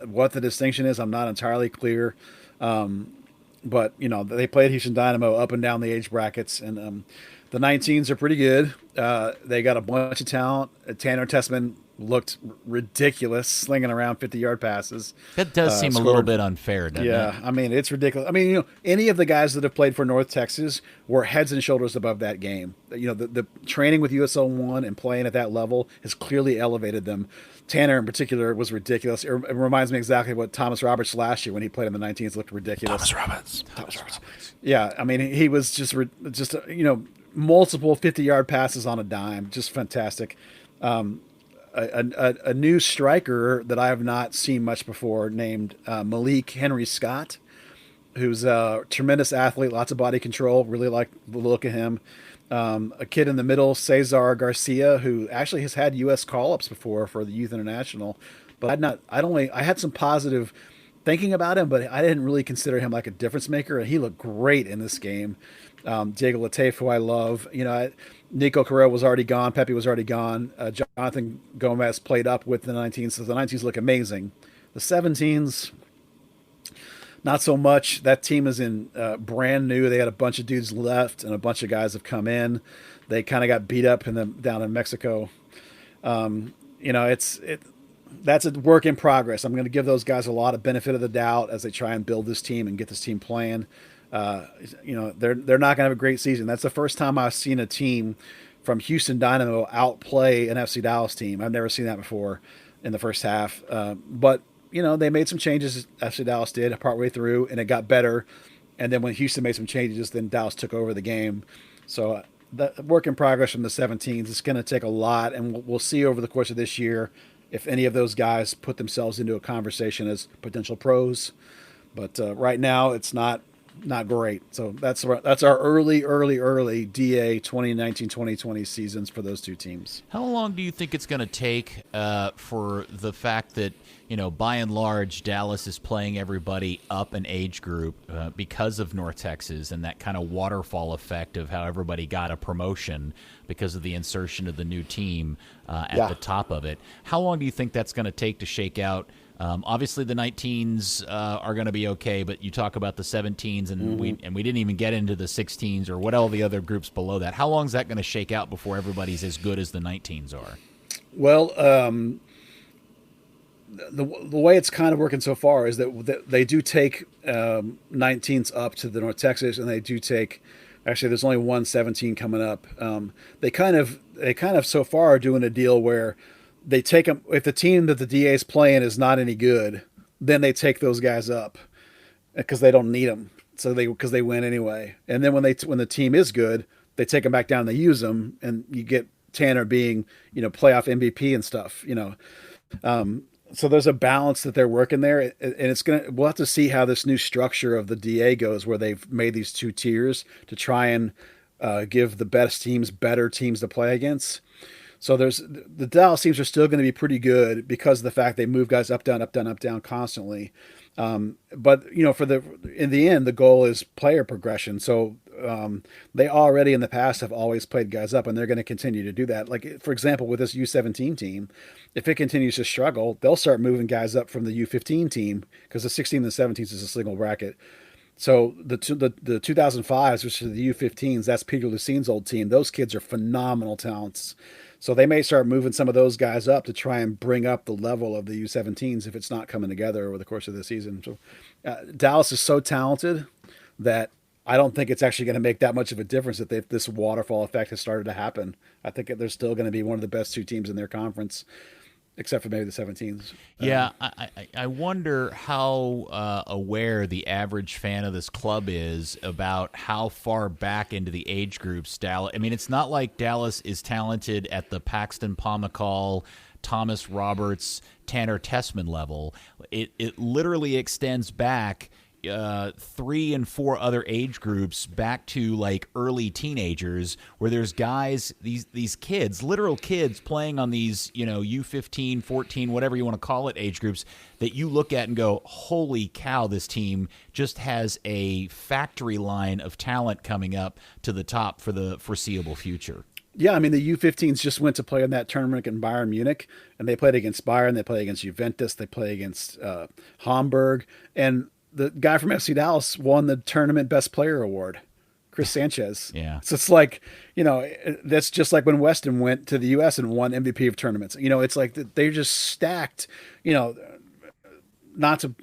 What the distinction is, I'm not entirely clear. But, they played Houston Dynamo up and down the age brackets. And The 19s are pretty good. They got a bunch of talent. Tanner Tessman looked ridiculous, slinging around 50-yard passes. That does seem a little bit unfair, doesn't it? Yeah, I mean, it's ridiculous. I mean, any of the guys that have played for North Texas were heads and shoulders above that game. The training with USL 1 and playing at that level has clearly elevated them. Tanner, in particular, was ridiculous. It reminds me exactly of what Thomas Roberts last year when he played in the 19s looked ridiculous. Thomas Roberts. Yeah, I mean, he was just multiple 50-yard passes on a dime, just fantastic. A new striker that I have not seen much before named Malik Henry Scott, who's a tremendous athlete, lots of body control, really like the look of him. A kid in the middle, Cesar Garcia, who actually has had U.S. call-ups before for the Youth International, but I had some positive thinking about him, but I didn't really consider him like a difference maker, and he looked great in this game. Diego Lateef, who I love, Nico Carrera was already gone. Pepe was already gone. Jonathan Gomez played up with the 19s, so the 19s look amazing. The 17s, not so much. That team is in brand new. They had a bunch of dudes left, and a bunch of guys have come in. They kind of got beat up down in Mexico. That's a work in progress. I'm going to give those guys a lot of benefit of the doubt as they try and build this team and get this team playing. They're not going to have a great season. That's the first time I've seen a team from Houston Dynamo outplay an FC Dallas team. I've never seen that before in the first half. But they made some changes. FC Dallas did partway through, and it got better. And then when Houston made some changes, then Dallas took over the game. So the work in progress from the 17s. It's going to take a lot, and we'll see over the course of this year if any of those guys put themselves into a conversation as potential pros. But right now, it's not great. So that's our early DA 2019-2020 seasons for those two teams. How long do you think it's going to take for the fact that, by and large, Dallas is playing everybody up an age group because of North Texas and that kind of waterfall effect of how everybody got a promotion because of the insertion of the new team at the top of it? How long do you think that's going to take to shake out? Obviously, the 19s are going to be okay, but you talk about the 17s, and we didn't even get into the 16s or what all the other groups below that. How long is that going to shake out before everybody's as good as the 19s are? Well, the way it's kind of working so far is that they do take 19s up to the North Texas, and they do take. Actually, there's only one 17 coming up. They kind of so far are doing a deal where they take them if the team that the DA is playing is not any good, then they take those guys up because they don't need them. So because they win anyway. And then when the team is good, they take them back down and they use them, and you get Tanner being playoff MVP and stuff. So there's a balance that they're working there, and we'll have to see how this new structure of the DA goes, where they've made these two tiers to try and give the best teams better teams to play against. So the Dallas teams are still going to be pretty good because of the fact they move guys up, down, up, down, up, down constantly. But in the end, the goal is player progression. So they already in the past have always played guys up, and they're going to continue to do that. Like, for example, with this U17 team, if it continues to struggle, they'll start moving guys up from the U15 team because the 16 and the 17s is a single bracket. So the 2005s, which are the U15s, that's Peter Lucine's old team. Those kids are phenomenal talents. So they may start moving some of those guys up to try and bring up the level of the U17s if it's not coming together over the course of the season. So Dallas is so talented that I don't think it's actually going to make that much of a difference that this waterfall effect has started to happen. I think they're still going to be one of the best two teams in their conference, except for maybe the 17s. Yeah, I wonder how aware the average fan of this club is about how far back into the age groups Dallas. I mean, it's not like Dallas is talented at the Paxton Pomacall, Thomas Roberts, Tanner Tessman level. It literally extends back 3 and 4 other age groups back to like early teenagers, where there's guys, these kids, literal kids playing on these, U15, 14, whatever you want to call it, age groups that you look at and go, holy cow, this team just has a factory line of talent coming up to the top for the foreseeable future. Yeah, I mean, the U15s just went to play in that tournament in Bayern Munich, and they played against Bayern, they played against Juventus, they played against Hamburg, and the guy from FC Dallas won the tournament best player award. Chris Sanchez. Yeah. So it's like, that's just like when Weston went to the U.S. and won MVP of tournaments. It's like they're just stacked, not to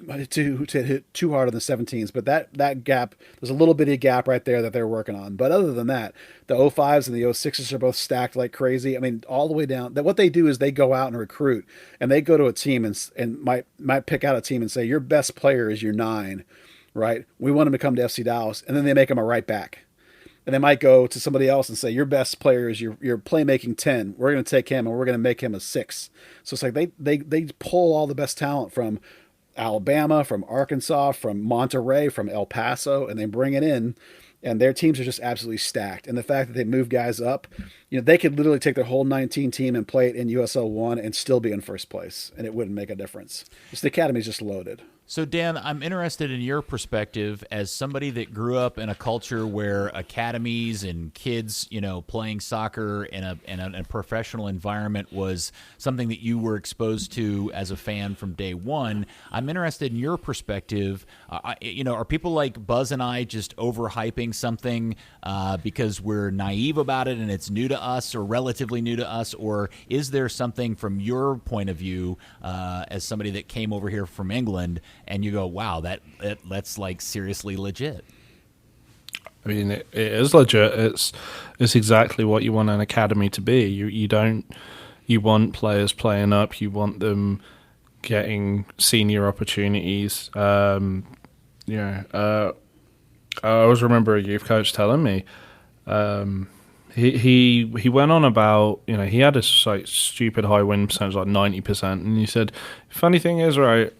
hit too hard on the 17s, but that gap, there's a little bitty gap right there that they're working on. But other than that, the 05s and the 06s are both stacked like crazy. I mean, all the way down. What they do is they go out and recruit, and they go to a team and might pick out a team and say, your best player is your 9, right? We want him to come to FC Dallas, and then they make him a right back. And they might go to somebody else and say, your best player is your playmaking 10. We're going to take him and we're going to make him a 6. So it's like they pull all the best talent from Alabama, from Arkansas, from Monterey, from El Paso, and they bring it in, and their teams are just absolutely stacked. And the fact that they move guys up, they could literally take their whole 19 team and play it in USL 1 and still be in first place, and it wouldn't make a difference. Just the academy's just loaded. So, Dan, I'm interested in your perspective as somebody that grew up in a culture where academies and kids, playing soccer in a professional environment was something that you were exposed to as a fan from day one. I'm interested in your perspective. Are people like Buzz and I just overhyping something because we're naive about it and it's new to us or relatively new to us? Or is there something from your point of view as somebody that came over here from England and you go, wow, that's like seriously legit? I mean, it is legit. It's exactly what you want an academy to be. You want players playing up. You want them getting senior opportunities. I always remember a youth coach telling me, he went on about, he had this like stupid high win percentage, like 90%, and he said, funny thing is, right,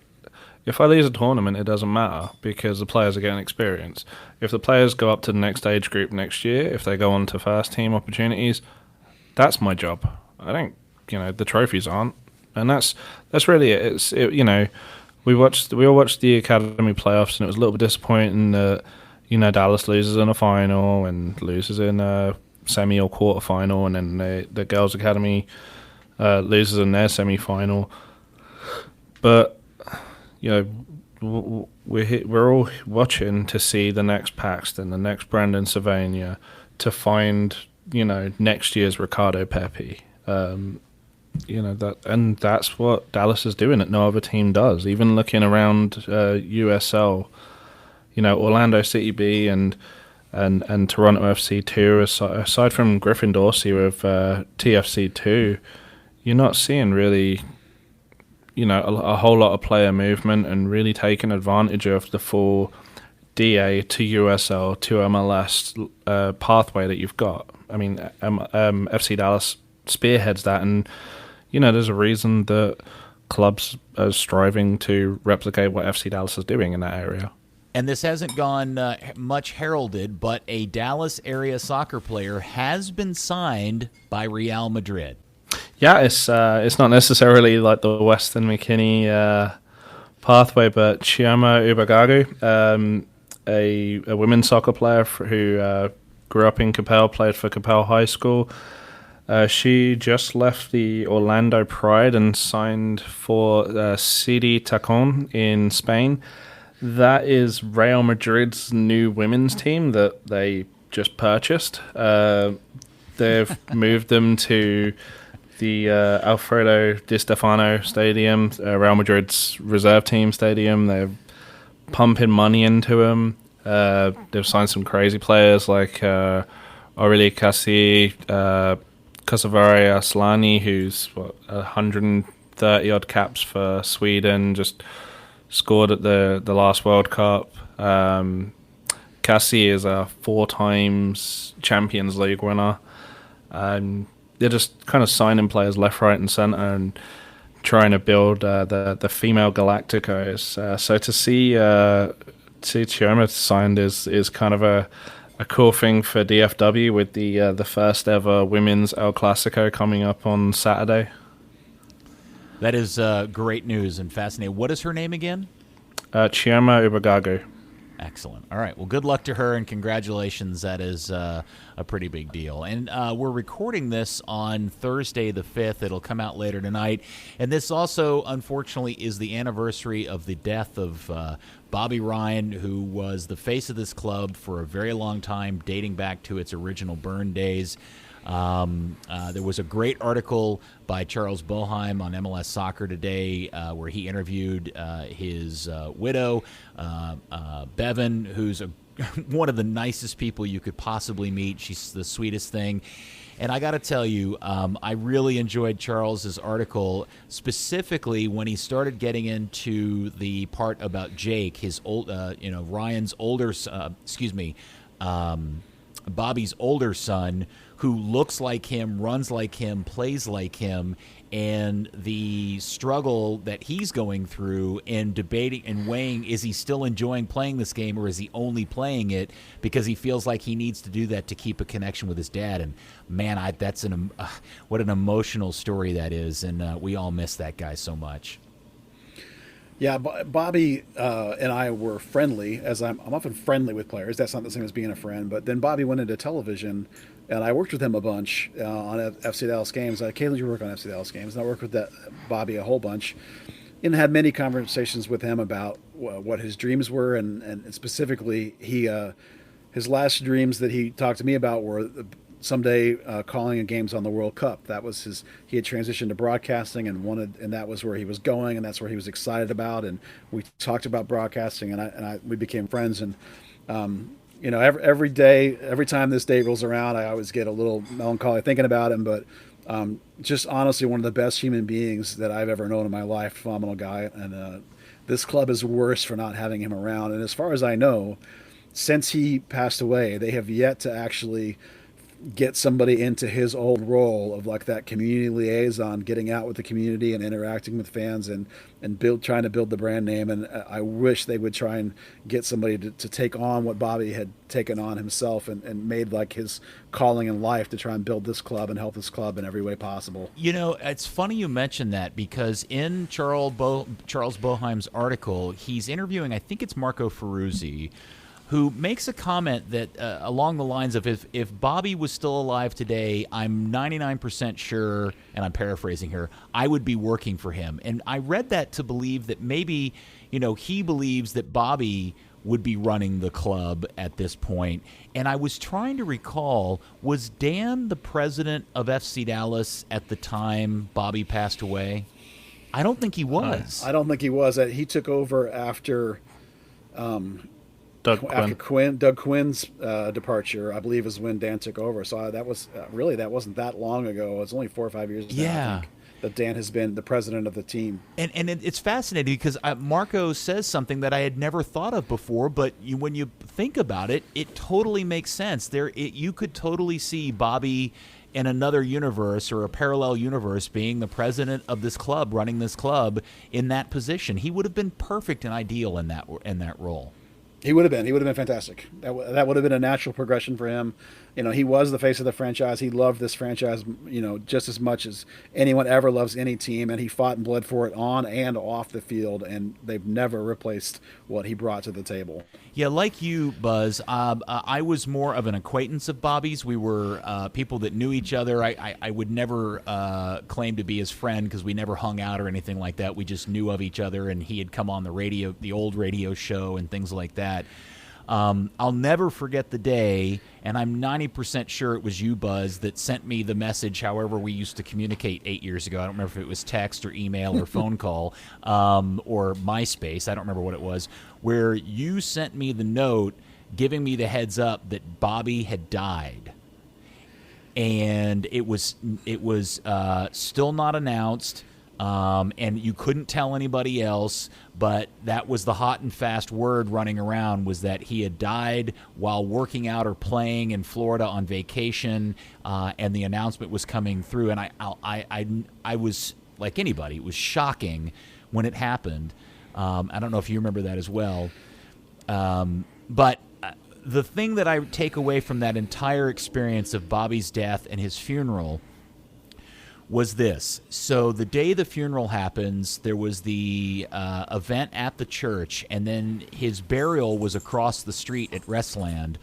if I lose a tournament, it doesn't matter because the players are getting experience. If the players go up to the next age group next year, if they go on to first team opportunities, that's my job. I don't, the trophies aren't, and that's really it. We all watched the academy playoffs, and it was a little bit disappointing that Dallas loses in a final and loses in a semi or quarter final, and then the girls' academy loses in their semi final, but. We're all watching to see the next Paxton, the next Brandon Savania, to find next year's Ricardo Pepe. And that's what Dallas is doing that no other team does. Even looking around USL, Orlando City B and Toronto FC 2, aside from Griffin Dorsey with TFC 2, you're not seeing really. A whole lot of player movement and really taking advantage of the full DA to USL to MLS pathway that you've got. I mean, FC Dallas spearheads that, and there's a reason that clubs are striving to replicate what FC Dallas is doing in that area. And this hasn't gone much heralded, but a Dallas area soccer player has been signed by Real Madrid. Yeah, it's not necessarily like the Weston McKinney pathway, but Chioma Ubagagu, a women's soccer player who grew up in Capel, played for Capel High School. She just left the Orlando Pride and signed for CD Tacon in Spain. That is Real Madrid's new women's team that they just purchased. They've moved them to the Alfredo Di Stefano Stadium, Real Madrid's reserve team stadium. They're pumping money into them. They've signed some crazy players like Aurelie Cassie, Kosovari Aslani, who's 130 odd caps for Sweden, just scored at the last World Cup. Cassie is a 4 times Champions League winner. They're just kind of signing players left, right, and centre and trying to build the female Galacticos. So to see Chioma signed is kind of a cool thing for DFW with the first ever women's El Clasico coming up on Saturday. That is great news and fascinating. What is her name again? Chioma Ubagagu. Excellent. All right. Well, good luck to her and congratulations. That is a a pretty big deal. And we're recording this on Thursday the 5th. It'll come out later tonight. And this also, unfortunately, is the anniversary of the death of Bobby Rhine, who was the face of this club for a very long time, dating back to its original Burn days. There was a great article by Charles Boheim on MLS Soccer today where he interviewed his widow, Bevan, who's one of the nicest people you could possibly meet. She's the sweetest thing. And I got to tell you, I really enjoyed Charles's article, specifically when he started getting into the part about Jake, his Ryan's older, Bobby's older son, who looks like him, runs like him, plays like him, and the struggle that he's going through in debating and weighing, is he still enjoying playing this game or is he only playing it because he feels like he needs to do that to keep a connection with his dad? And man, what an emotional story that is, and we all miss that guy so much. Yeah, Bobby and I were friendly, as I'm often friendly with players. That's not the same as being a friend. But then Bobby went into television, and I worked with him a bunch on FC Dallas games. I occasionally work on FC Dallas games, and I worked with Bobby a whole bunch, and had many conversations with him about what his dreams were, and specifically his last dreams that he talked to me about were someday calling games on the World Cup. That was he had transitioned to broadcasting and that was where he was going, and that's where he was excited about. And we talked about broadcasting, and we became friends. And every time this day rolls around, I always get a little melancholy thinking about him. But just honestly, one of the best human beings that I've ever known in my life. Phenomenal guy. And this club is worse for not having him around. And as far as I know, since he passed away, they have yet to actually get somebody into his old role of like that community liaison, getting out with the community and interacting with fans and trying to build the brand name. And I wish they would try and get somebody to take on what Bobby had taken on himself and made like his calling in life, to try and build this club and help this club in every way possible. It's funny you mentioned that, because in Charles Boheim's article, he's interviewing, I think it's Marco Ferruzzi, who makes a comment that along the lines of, if Bobby was still alive today, I'm 99% sure, and I'm paraphrasing here, I would be working for him. And I read that to believe that maybe, he believes that Bobby would be running the club at this point. And I was trying to recall, was Dan the president of FC Dallas at the time Bobby passed away? I don't think he was. I don't think he was. He took over after... Doug Quinn's departure, I believe, is when Dan took over. So that wasn't that long ago. It was only 4 or 5 years now, I think, that Dan has been the president of the team. And it's fascinating because Marco says something that I had never thought of before, but when you think about it, it totally makes sense. You could totally see Bobby in another universe or a parallel universe being the president of this club, running this club in that position. He would have been perfect and ideal in that role. He would have been fantastic. That would have been a natural progression for him. He was the face of the franchise. He loved this franchise, just as much as anyone ever loves any team, and he fought and bled for it on and off the field, and they've never replaced what he brought to the table. Yeah, like you, Buzz, I was more of an acquaintance of Bobby's. We were people that knew each other. I would never claim to be his friend because we never hung out or anything like that. We just knew of each other, and he had come on the old radio show and things like that. I'll never forget the day, and I'm 90% sure it was you, Buzz, that sent me the message, however we used to communicate 8 years ago. I don't remember if it was text or email or phone call or MySpace. I don't remember what it was, where you sent me the note giving me the heads up that Bobby had died. And it was still not announced. And you couldn't tell anybody else, but that was the hot and fast word running around, was that he had died while working out or playing in Florida on vacation, and the announcement was coming through. And I was like anybody, it was shocking when it happened. I don't know if you remember that as well, but the thing that I take away from that entire experience of Bobby's death and his funeral was this. So the day the funeral happens, there was the event at the church, and then his burial was across the street at Restland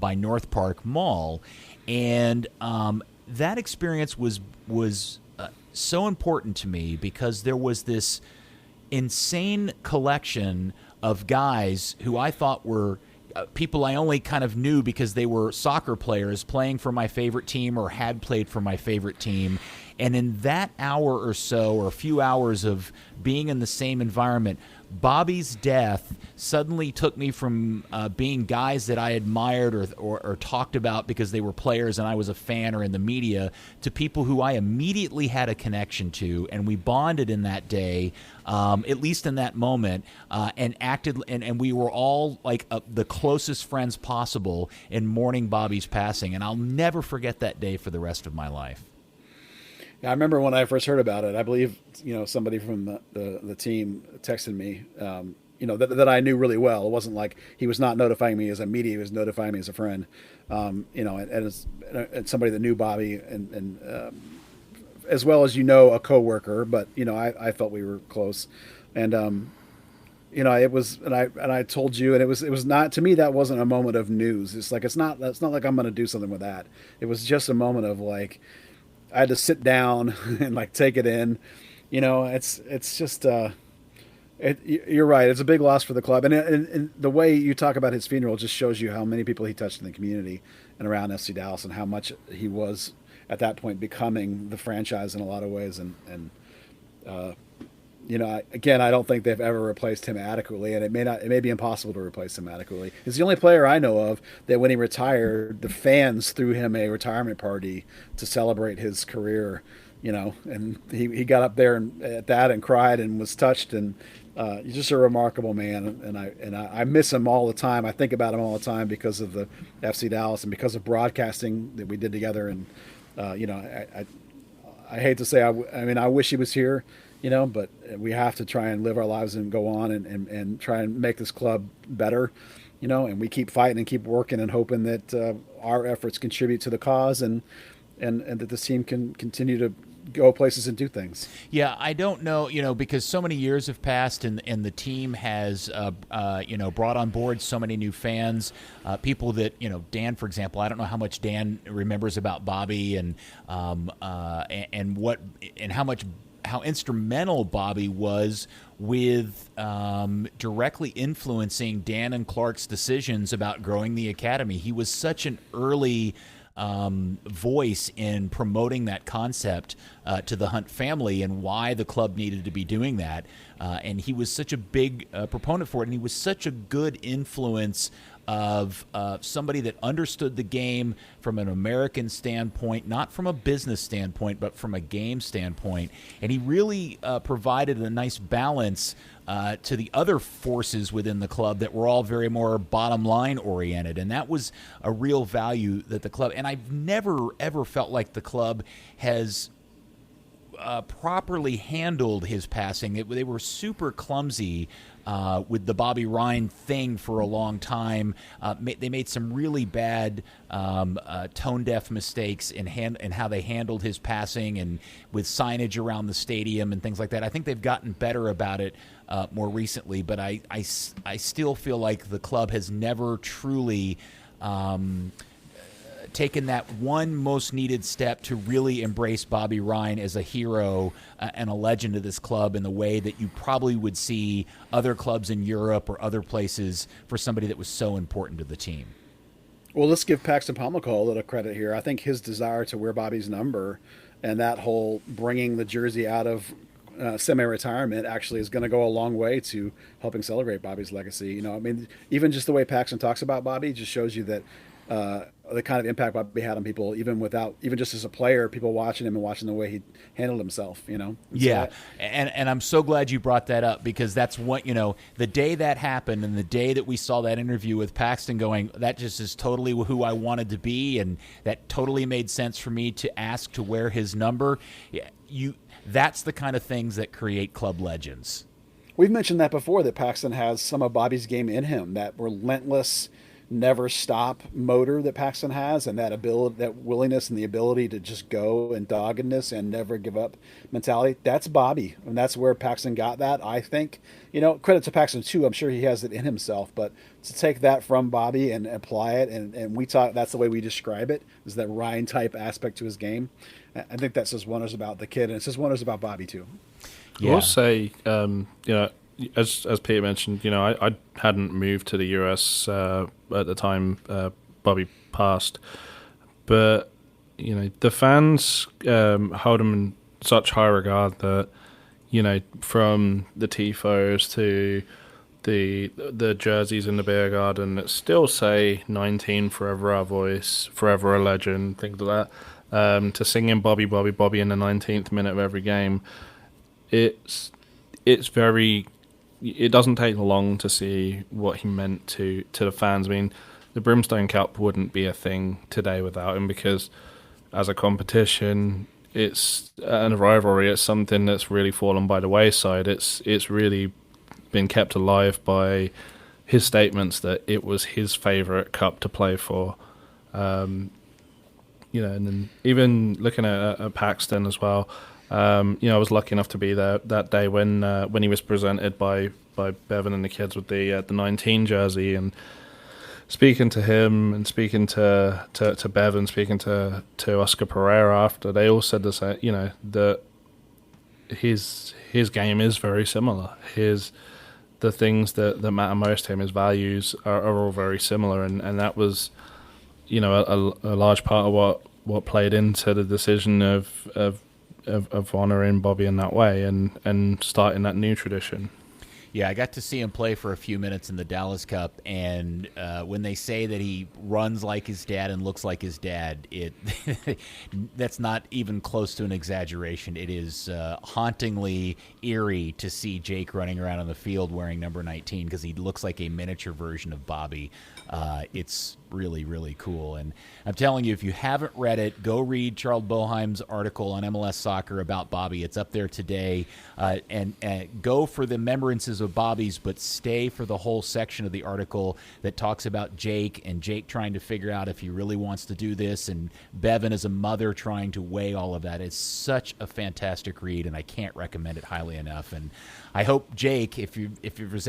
by North Park Mall. And that experience was so important to me because there was this insane collection of guys who I thought were people I only kind of knew because they were soccer players playing for my favorite team or had played for my favorite team. And in that hour or so, or a few hours of being in the same environment, Bobby's death suddenly took me from being guys that I admired or talked about because they were players and I was a fan or in the media to people who I immediately had a connection to, and we bonded in that day, at least in that moment, and acted, and we were all like the closest friends possible in mourning Bobby's passing, and I'll never forget that day for the rest of my life. Yeah, I remember when I first heard about it. I believe somebody from the team texted me. That I knew really well. It wasn't like he was not notifying me as a media; he was notifying me as a friend. And somebody that knew Bobby, and as well as a coworker. But I felt we were close, and it was. And I told you, and it was not, to me, that wasn't a moment of news. It's not like I'm going to do something with that. It was just a moment of like, I had to sit down and like take it in. It's just you're right. It's a big loss for the club, and the way you talk about his funeral just shows you how many people he touched in the community and around FC Dallas, and how much he was at that point becoming the franchise in a lot of ways. Again, I don't think they've ever replaced him adequately, and it may be impossible to replace him adequately. He's the only player I know of that when he retired, the fans threw him a retirement party to celebrate his career, and he got up there at that and cried and was touched, and he's just a remarkable man, and I miss him all the time. I think about him all the time because of the FC Dallas and because of broadcasting that we did together, and I hate to say, I wish he was here. But we have to try and live our lives and go on and try and make this club better, and we keep fighting and keep working and hoping that our efforts contribute to the cause and that this team can continue to go places and do things. Yeah, I don't know, because so many years have passed and the team has, brought on board so many new fans, people that, Dan, for example, I don't know how much Dan remembers about Bobby and how instrumental Bobby was with directly influencing Dan and Clark's decisions about growing the academy. He was such an early voice in promoting that concept to the Hunt family and why the club needed to be doing that. And he was such a big proponent for it, and he was such a good influence of somebody that understood the game from an American standpoint, not from a business standpoint, but from a game standpoint. And he really provided a nice balance to the other forces within the club that were all very more bottom line oriented. And that was a real value that the club, and I've never, ever felt like the club has properly handled his passing. They were super clumsy with the Bobby Rhine thing for a long time. They made some really bad tone-deaf mistakes in how they handled his passing and with signage around the stadium and things like that. I think they've gotten better about it more recently, but I still feel like the club has never truly taken that one most needed step to really embrace Bobby Rhine as a hero and a legend of this club in the way that you probably would see other clubs in Europe or other places for somebody that was so important to the team. Well, let's give Paxton Pomykal a little credit here. I think his desire to wear Bobby's number and that whole bringing the jersey out of semi-retirement actually is going to go a long way to helping celebrate Bobby's legacy. Even just the way Paxton talks about Bobby just shows you that the kind of impact Bobby had on people, even just as a player, people watching him and watching the way he handled himself, Yeah. And I'm so glad you brought that up, because that's what, the day that happened and the day that we saw that interview with Paxton going, that just is totally who I wanted to be. And that totally made sense for me to ask to wear his number. That's the kind of things that create club legends. We've mentioned that before, that Paxton has some of Bobby's game in him, that relentless never stop motor that Paxton has, and that ability, that willingness and the ability to just go and doggedness and never give up mentality. That's Bobby, and that's where Paxton got that. I think, credit to Paxton too. I'm sure he has it in himself, but to take that from Bobby and apply it, and we talk, that's the way we describe it, is that Ryan type aspect to his game. I think that says wonders about the kid, and it says wonders about Bobby too. Yeah. I will say, as Peter mentioned, I hadn't moved to the US at the time Bobby passed, but the fans hold him in such high regard that from the tifos to the jerseys in the beer garden that still say 19 forever our voice, forever a legend, things like that, to singing Bobby Bobby Bobby in the 19th minute of every game. It's very. It doesn't take long to see what he meant to the fans. I mean, the Brimstone Cup wouldn't be a thing today without him, because as a competition, it's and a rivalry. It's something that's really fallen by the wayside. It's really been kept alive by his statements that it was his favorite cup to play for. And then even looking at Paxton as well. I was lucky enough to be there that day when he was presented by Bevan and the kids with the 19 jersey, and speaking to him and speaking to Bevan, speaking to Oscar Pereira after, they all said the same, that his game is very similar. The things that matter most to him, his values are all very similar, and that was a large part of what played into the decision of honouring Bobby in that way and starting that new tradition. Yeah, I got to see him play for a few minutes in the Dallas Cup, and when they say that he runs like his dad and looks like his dad, that's not even close to an exaggeration. It is hauntingly eerie to see Jake running around on the field wearing number 19, because he looks like a miniature version of Bobby. It's really, really cool. And I'm telling you, if you haven't read it, go read Charles Boheim's article on MLS Soccer about Bobby. It's up there today. And go for the remembrances of Bobby's, but stay for the whole section of the article that talks about Jake, and Jake trying to figure out if he really wants to do this, and Bevan as a mother trying to weigh all of that. It's such a fantastic read, and I can't recommend it highly enough. And I hope Jake, if there's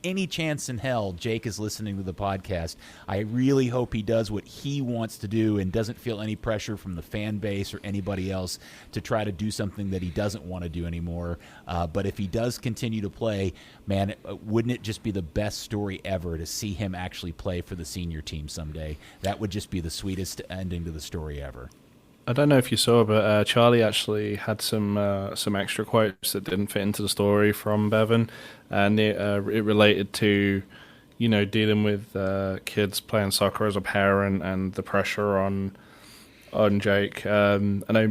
any chance in hell Jake is listening to the podcast, I really hope he does what he wants to do and doesn't feel any pressure from the fan base or anybody else to try to do something that he doesn't want to do anymore. But if he does continue to play, man, wouldn't it just be the best story ever to see him actually play for the senior team someday? That would just be the sweetest ending to the story ever. I don't know if you saw, but Charlie actually had some extra quotes that didn't fit into the story from Bevan, and it related to, dealing with kids playing soccer as a parent and the pressure on Jake. I know,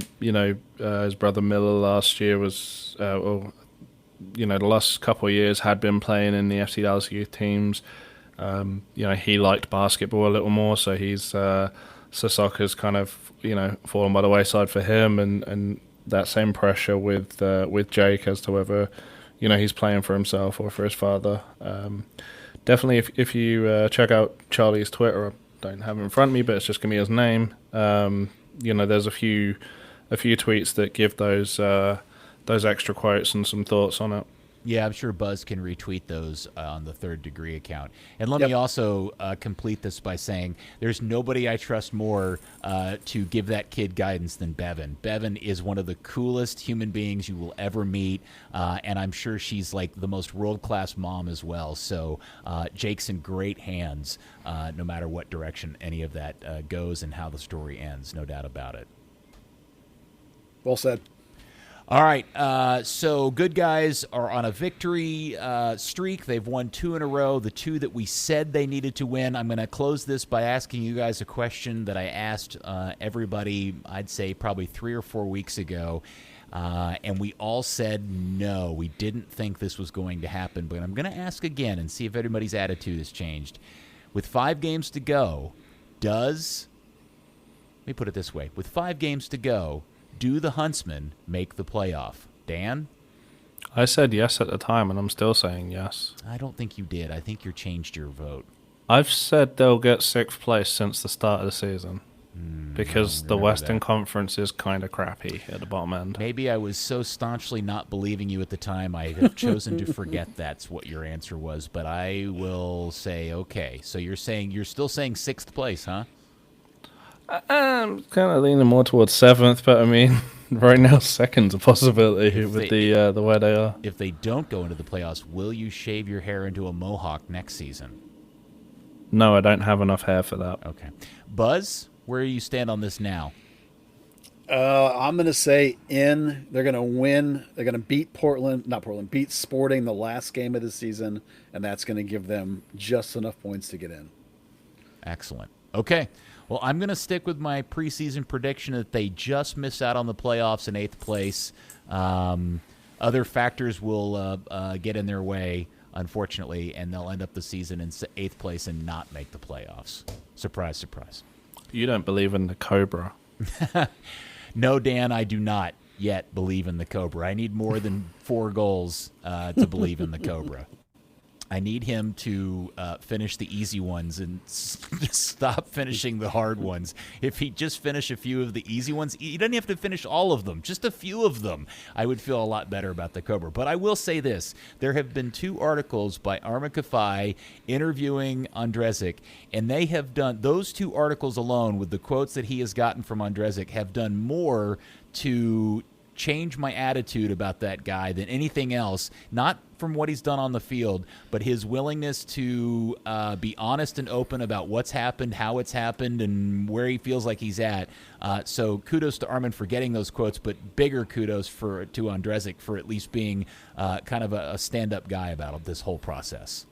his brother Miller last year was, the last couple of years had been playing in the FC Dallas youth teams. He liked basketball a little more, so so soccer's kind of, fallen by the wayside for him, and that same pressure with Jake as to whether, he's playing for himself or for his father. Definitely, if you check out Charlie's Twitter, I don't have it in front of me, but it's just going to be his name. There's a few tweets that give those extra quotes and some thoughts on it. Yeah, I'm sure Buzz can retweet those on the Third Degree account. And let me also complete this by saying there's nobody I trust more to give that kid guidance than Bevan. Bevan is one of the coolest human beings you will ever meet, and I'm sure she's like the most world-class mom as well. So Jake's in great hands, no matter what direction any of that goes and how the story ends, no doubt about it. Well said. All right, so Good Guys are on a victory streak. They've won 2 in a row, the 2 that we said they needed to win. I'm going to close this by asking you guys a question that I asked everybody, I'd say probably 3 or 4 weeks ago, and we all said no. We didn't think this was going to happen, but I'm going to ask again and see if everybody's attitude has changed. With 5 games to go, let me put it this way, with 5 games to go, do the Huntsmen make the playoff? Dan? I said yes at the time, and I'm still saying yes. I don't think you did. I think you changed your vote. I've said they'll get 6th place since the start of the season. Because the Western Conference is kind of crappy at the bottom end. Maybe I was so staunchly not believing you at the time, I have chosen to forget that's what your answer was. But I will say, okay. So you're still saying 6th place, huh? I'm kind of leaning more towards 7th, but I mean, right now 2nd's a possibility with the way they are. If they don't go into the playoffs, will you shave your hair into a mohawk next season? No, I don't have enough hair for that. Okay. Buzz, where do you stand on this now? I'm going to say they're going to win. They're going to beat beat Sporting the last game of the season, and that's going to give them just enough points to get in. Excellent. Okay. Well, I'm going to stick with my preseason prediction that they just miss out on the playoffs in 8th place. Other factors will get in their way, unfortunately, and they'll end up the season in 8th place and not make the playoffs. Surprise, surprise. You don't believe in the Kobra. No, Dan, I do not yet believe in the Kobra. I need more than 4 goals to believe in the Kobra. I need him to finish the easy ones and stop finishing the hard ones. If he just finish a few of the easy ones, he doesn't have to finish all of them, just a few of them, I would feel a lot better about the Kobra. But I will say this. There have been 2 articles by Arma Kafai interviewing Ondrejcic, and they have done, those 2 articles alone with the quotes that he has gotten from Ondrejcic have done more to change my attitude about that guy than anything else, not from what he's done on the field, but his willingness to be honest and open about what's happened, how it's happened, and where he feels like he's at. So kudos to Armin for getting those quotes, but bigger kudos to Ondrejcic for at least being kind of a stand-up guy about this whole process.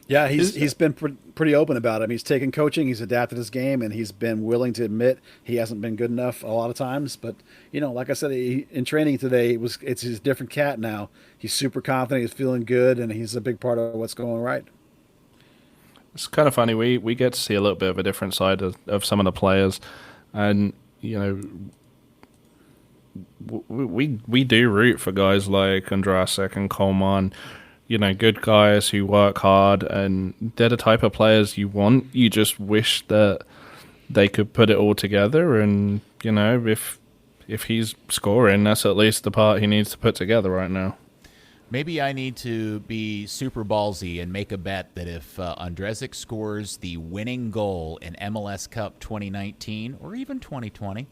Yeah, he's been pretty open about it. He's taken coaching, he's adapted his game, and he's been willing to admit he hasn't been good enough a lot of times. But, like I said, in training today, it's his different cat now. He's super confident, he's feeling good, and he's a big part of what's going right. It's kind of funny. We get to see a little bit of a different side of some of the players. And, we do root for guys like Ondrejcic and Coleman, good guys who work hard, and they're the type of players you want. You just wish that they could put it all together, and, if he's scoring, that's at least the part he needs to put together right now. Maybe I need to be super ballsy and make a bet that if Ondrejcic scores the winning goal in MLS Cup 2019 or even 2020,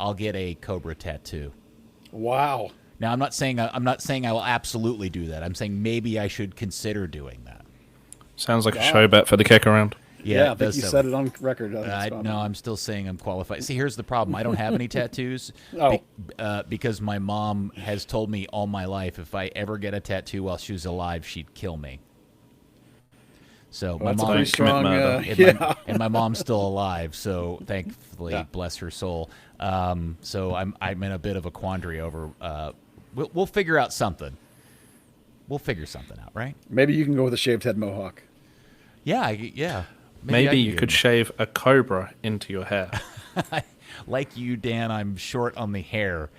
I'll get a Kobra tattoo. Wow. Now, I'm not saying I will absolutely do that. I'm saying maybe I should consider doing that. Sounds like a show bet for the kick around. Yeah, I think you said it on record. No, I'm still saying I'm qualified. See, here's the problem. I don't have any tattoos because my mom has told me all my life if I ever get a tattoo while she was alive, she'd kill me. So my mom, strong, and my mom's still alive. So thankfully, bless her soul. So I'm in a bit of a quandary over. We'll figure out something. We'll figure something out, right? Maybe you can go with a shaved head mohawk. Yeah. Maybe you could shave a Kobra into your hair. Like you, Dan, I'm short on the hair.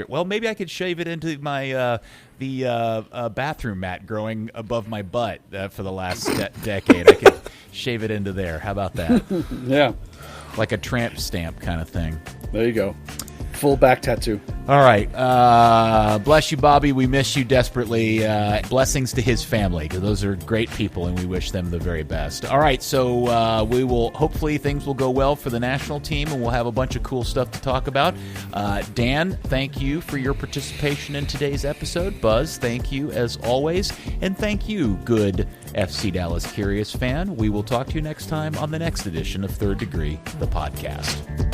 Well, maybe I could shave it into my the bathroom mat growing above my butt for the last decade. I could shave it into there. How about that? Yeah. Like a tramp stamp kind of thing. There you go. Full back tattoo. All right. Bless you, Bobby. We miss you desperately. Blessings to his family, because those are great people, and we wish them the very best. All right. So we will, hopefully things will go well for the national team, and we'll have a bunch of cool stuff to talk about. Dan, thank you for your participation in today's episode. Buzz, thank you as always. And thank you, good FC Dallas Curious fan. We will talk to you next time on the next edition of Third Degree, the podcast.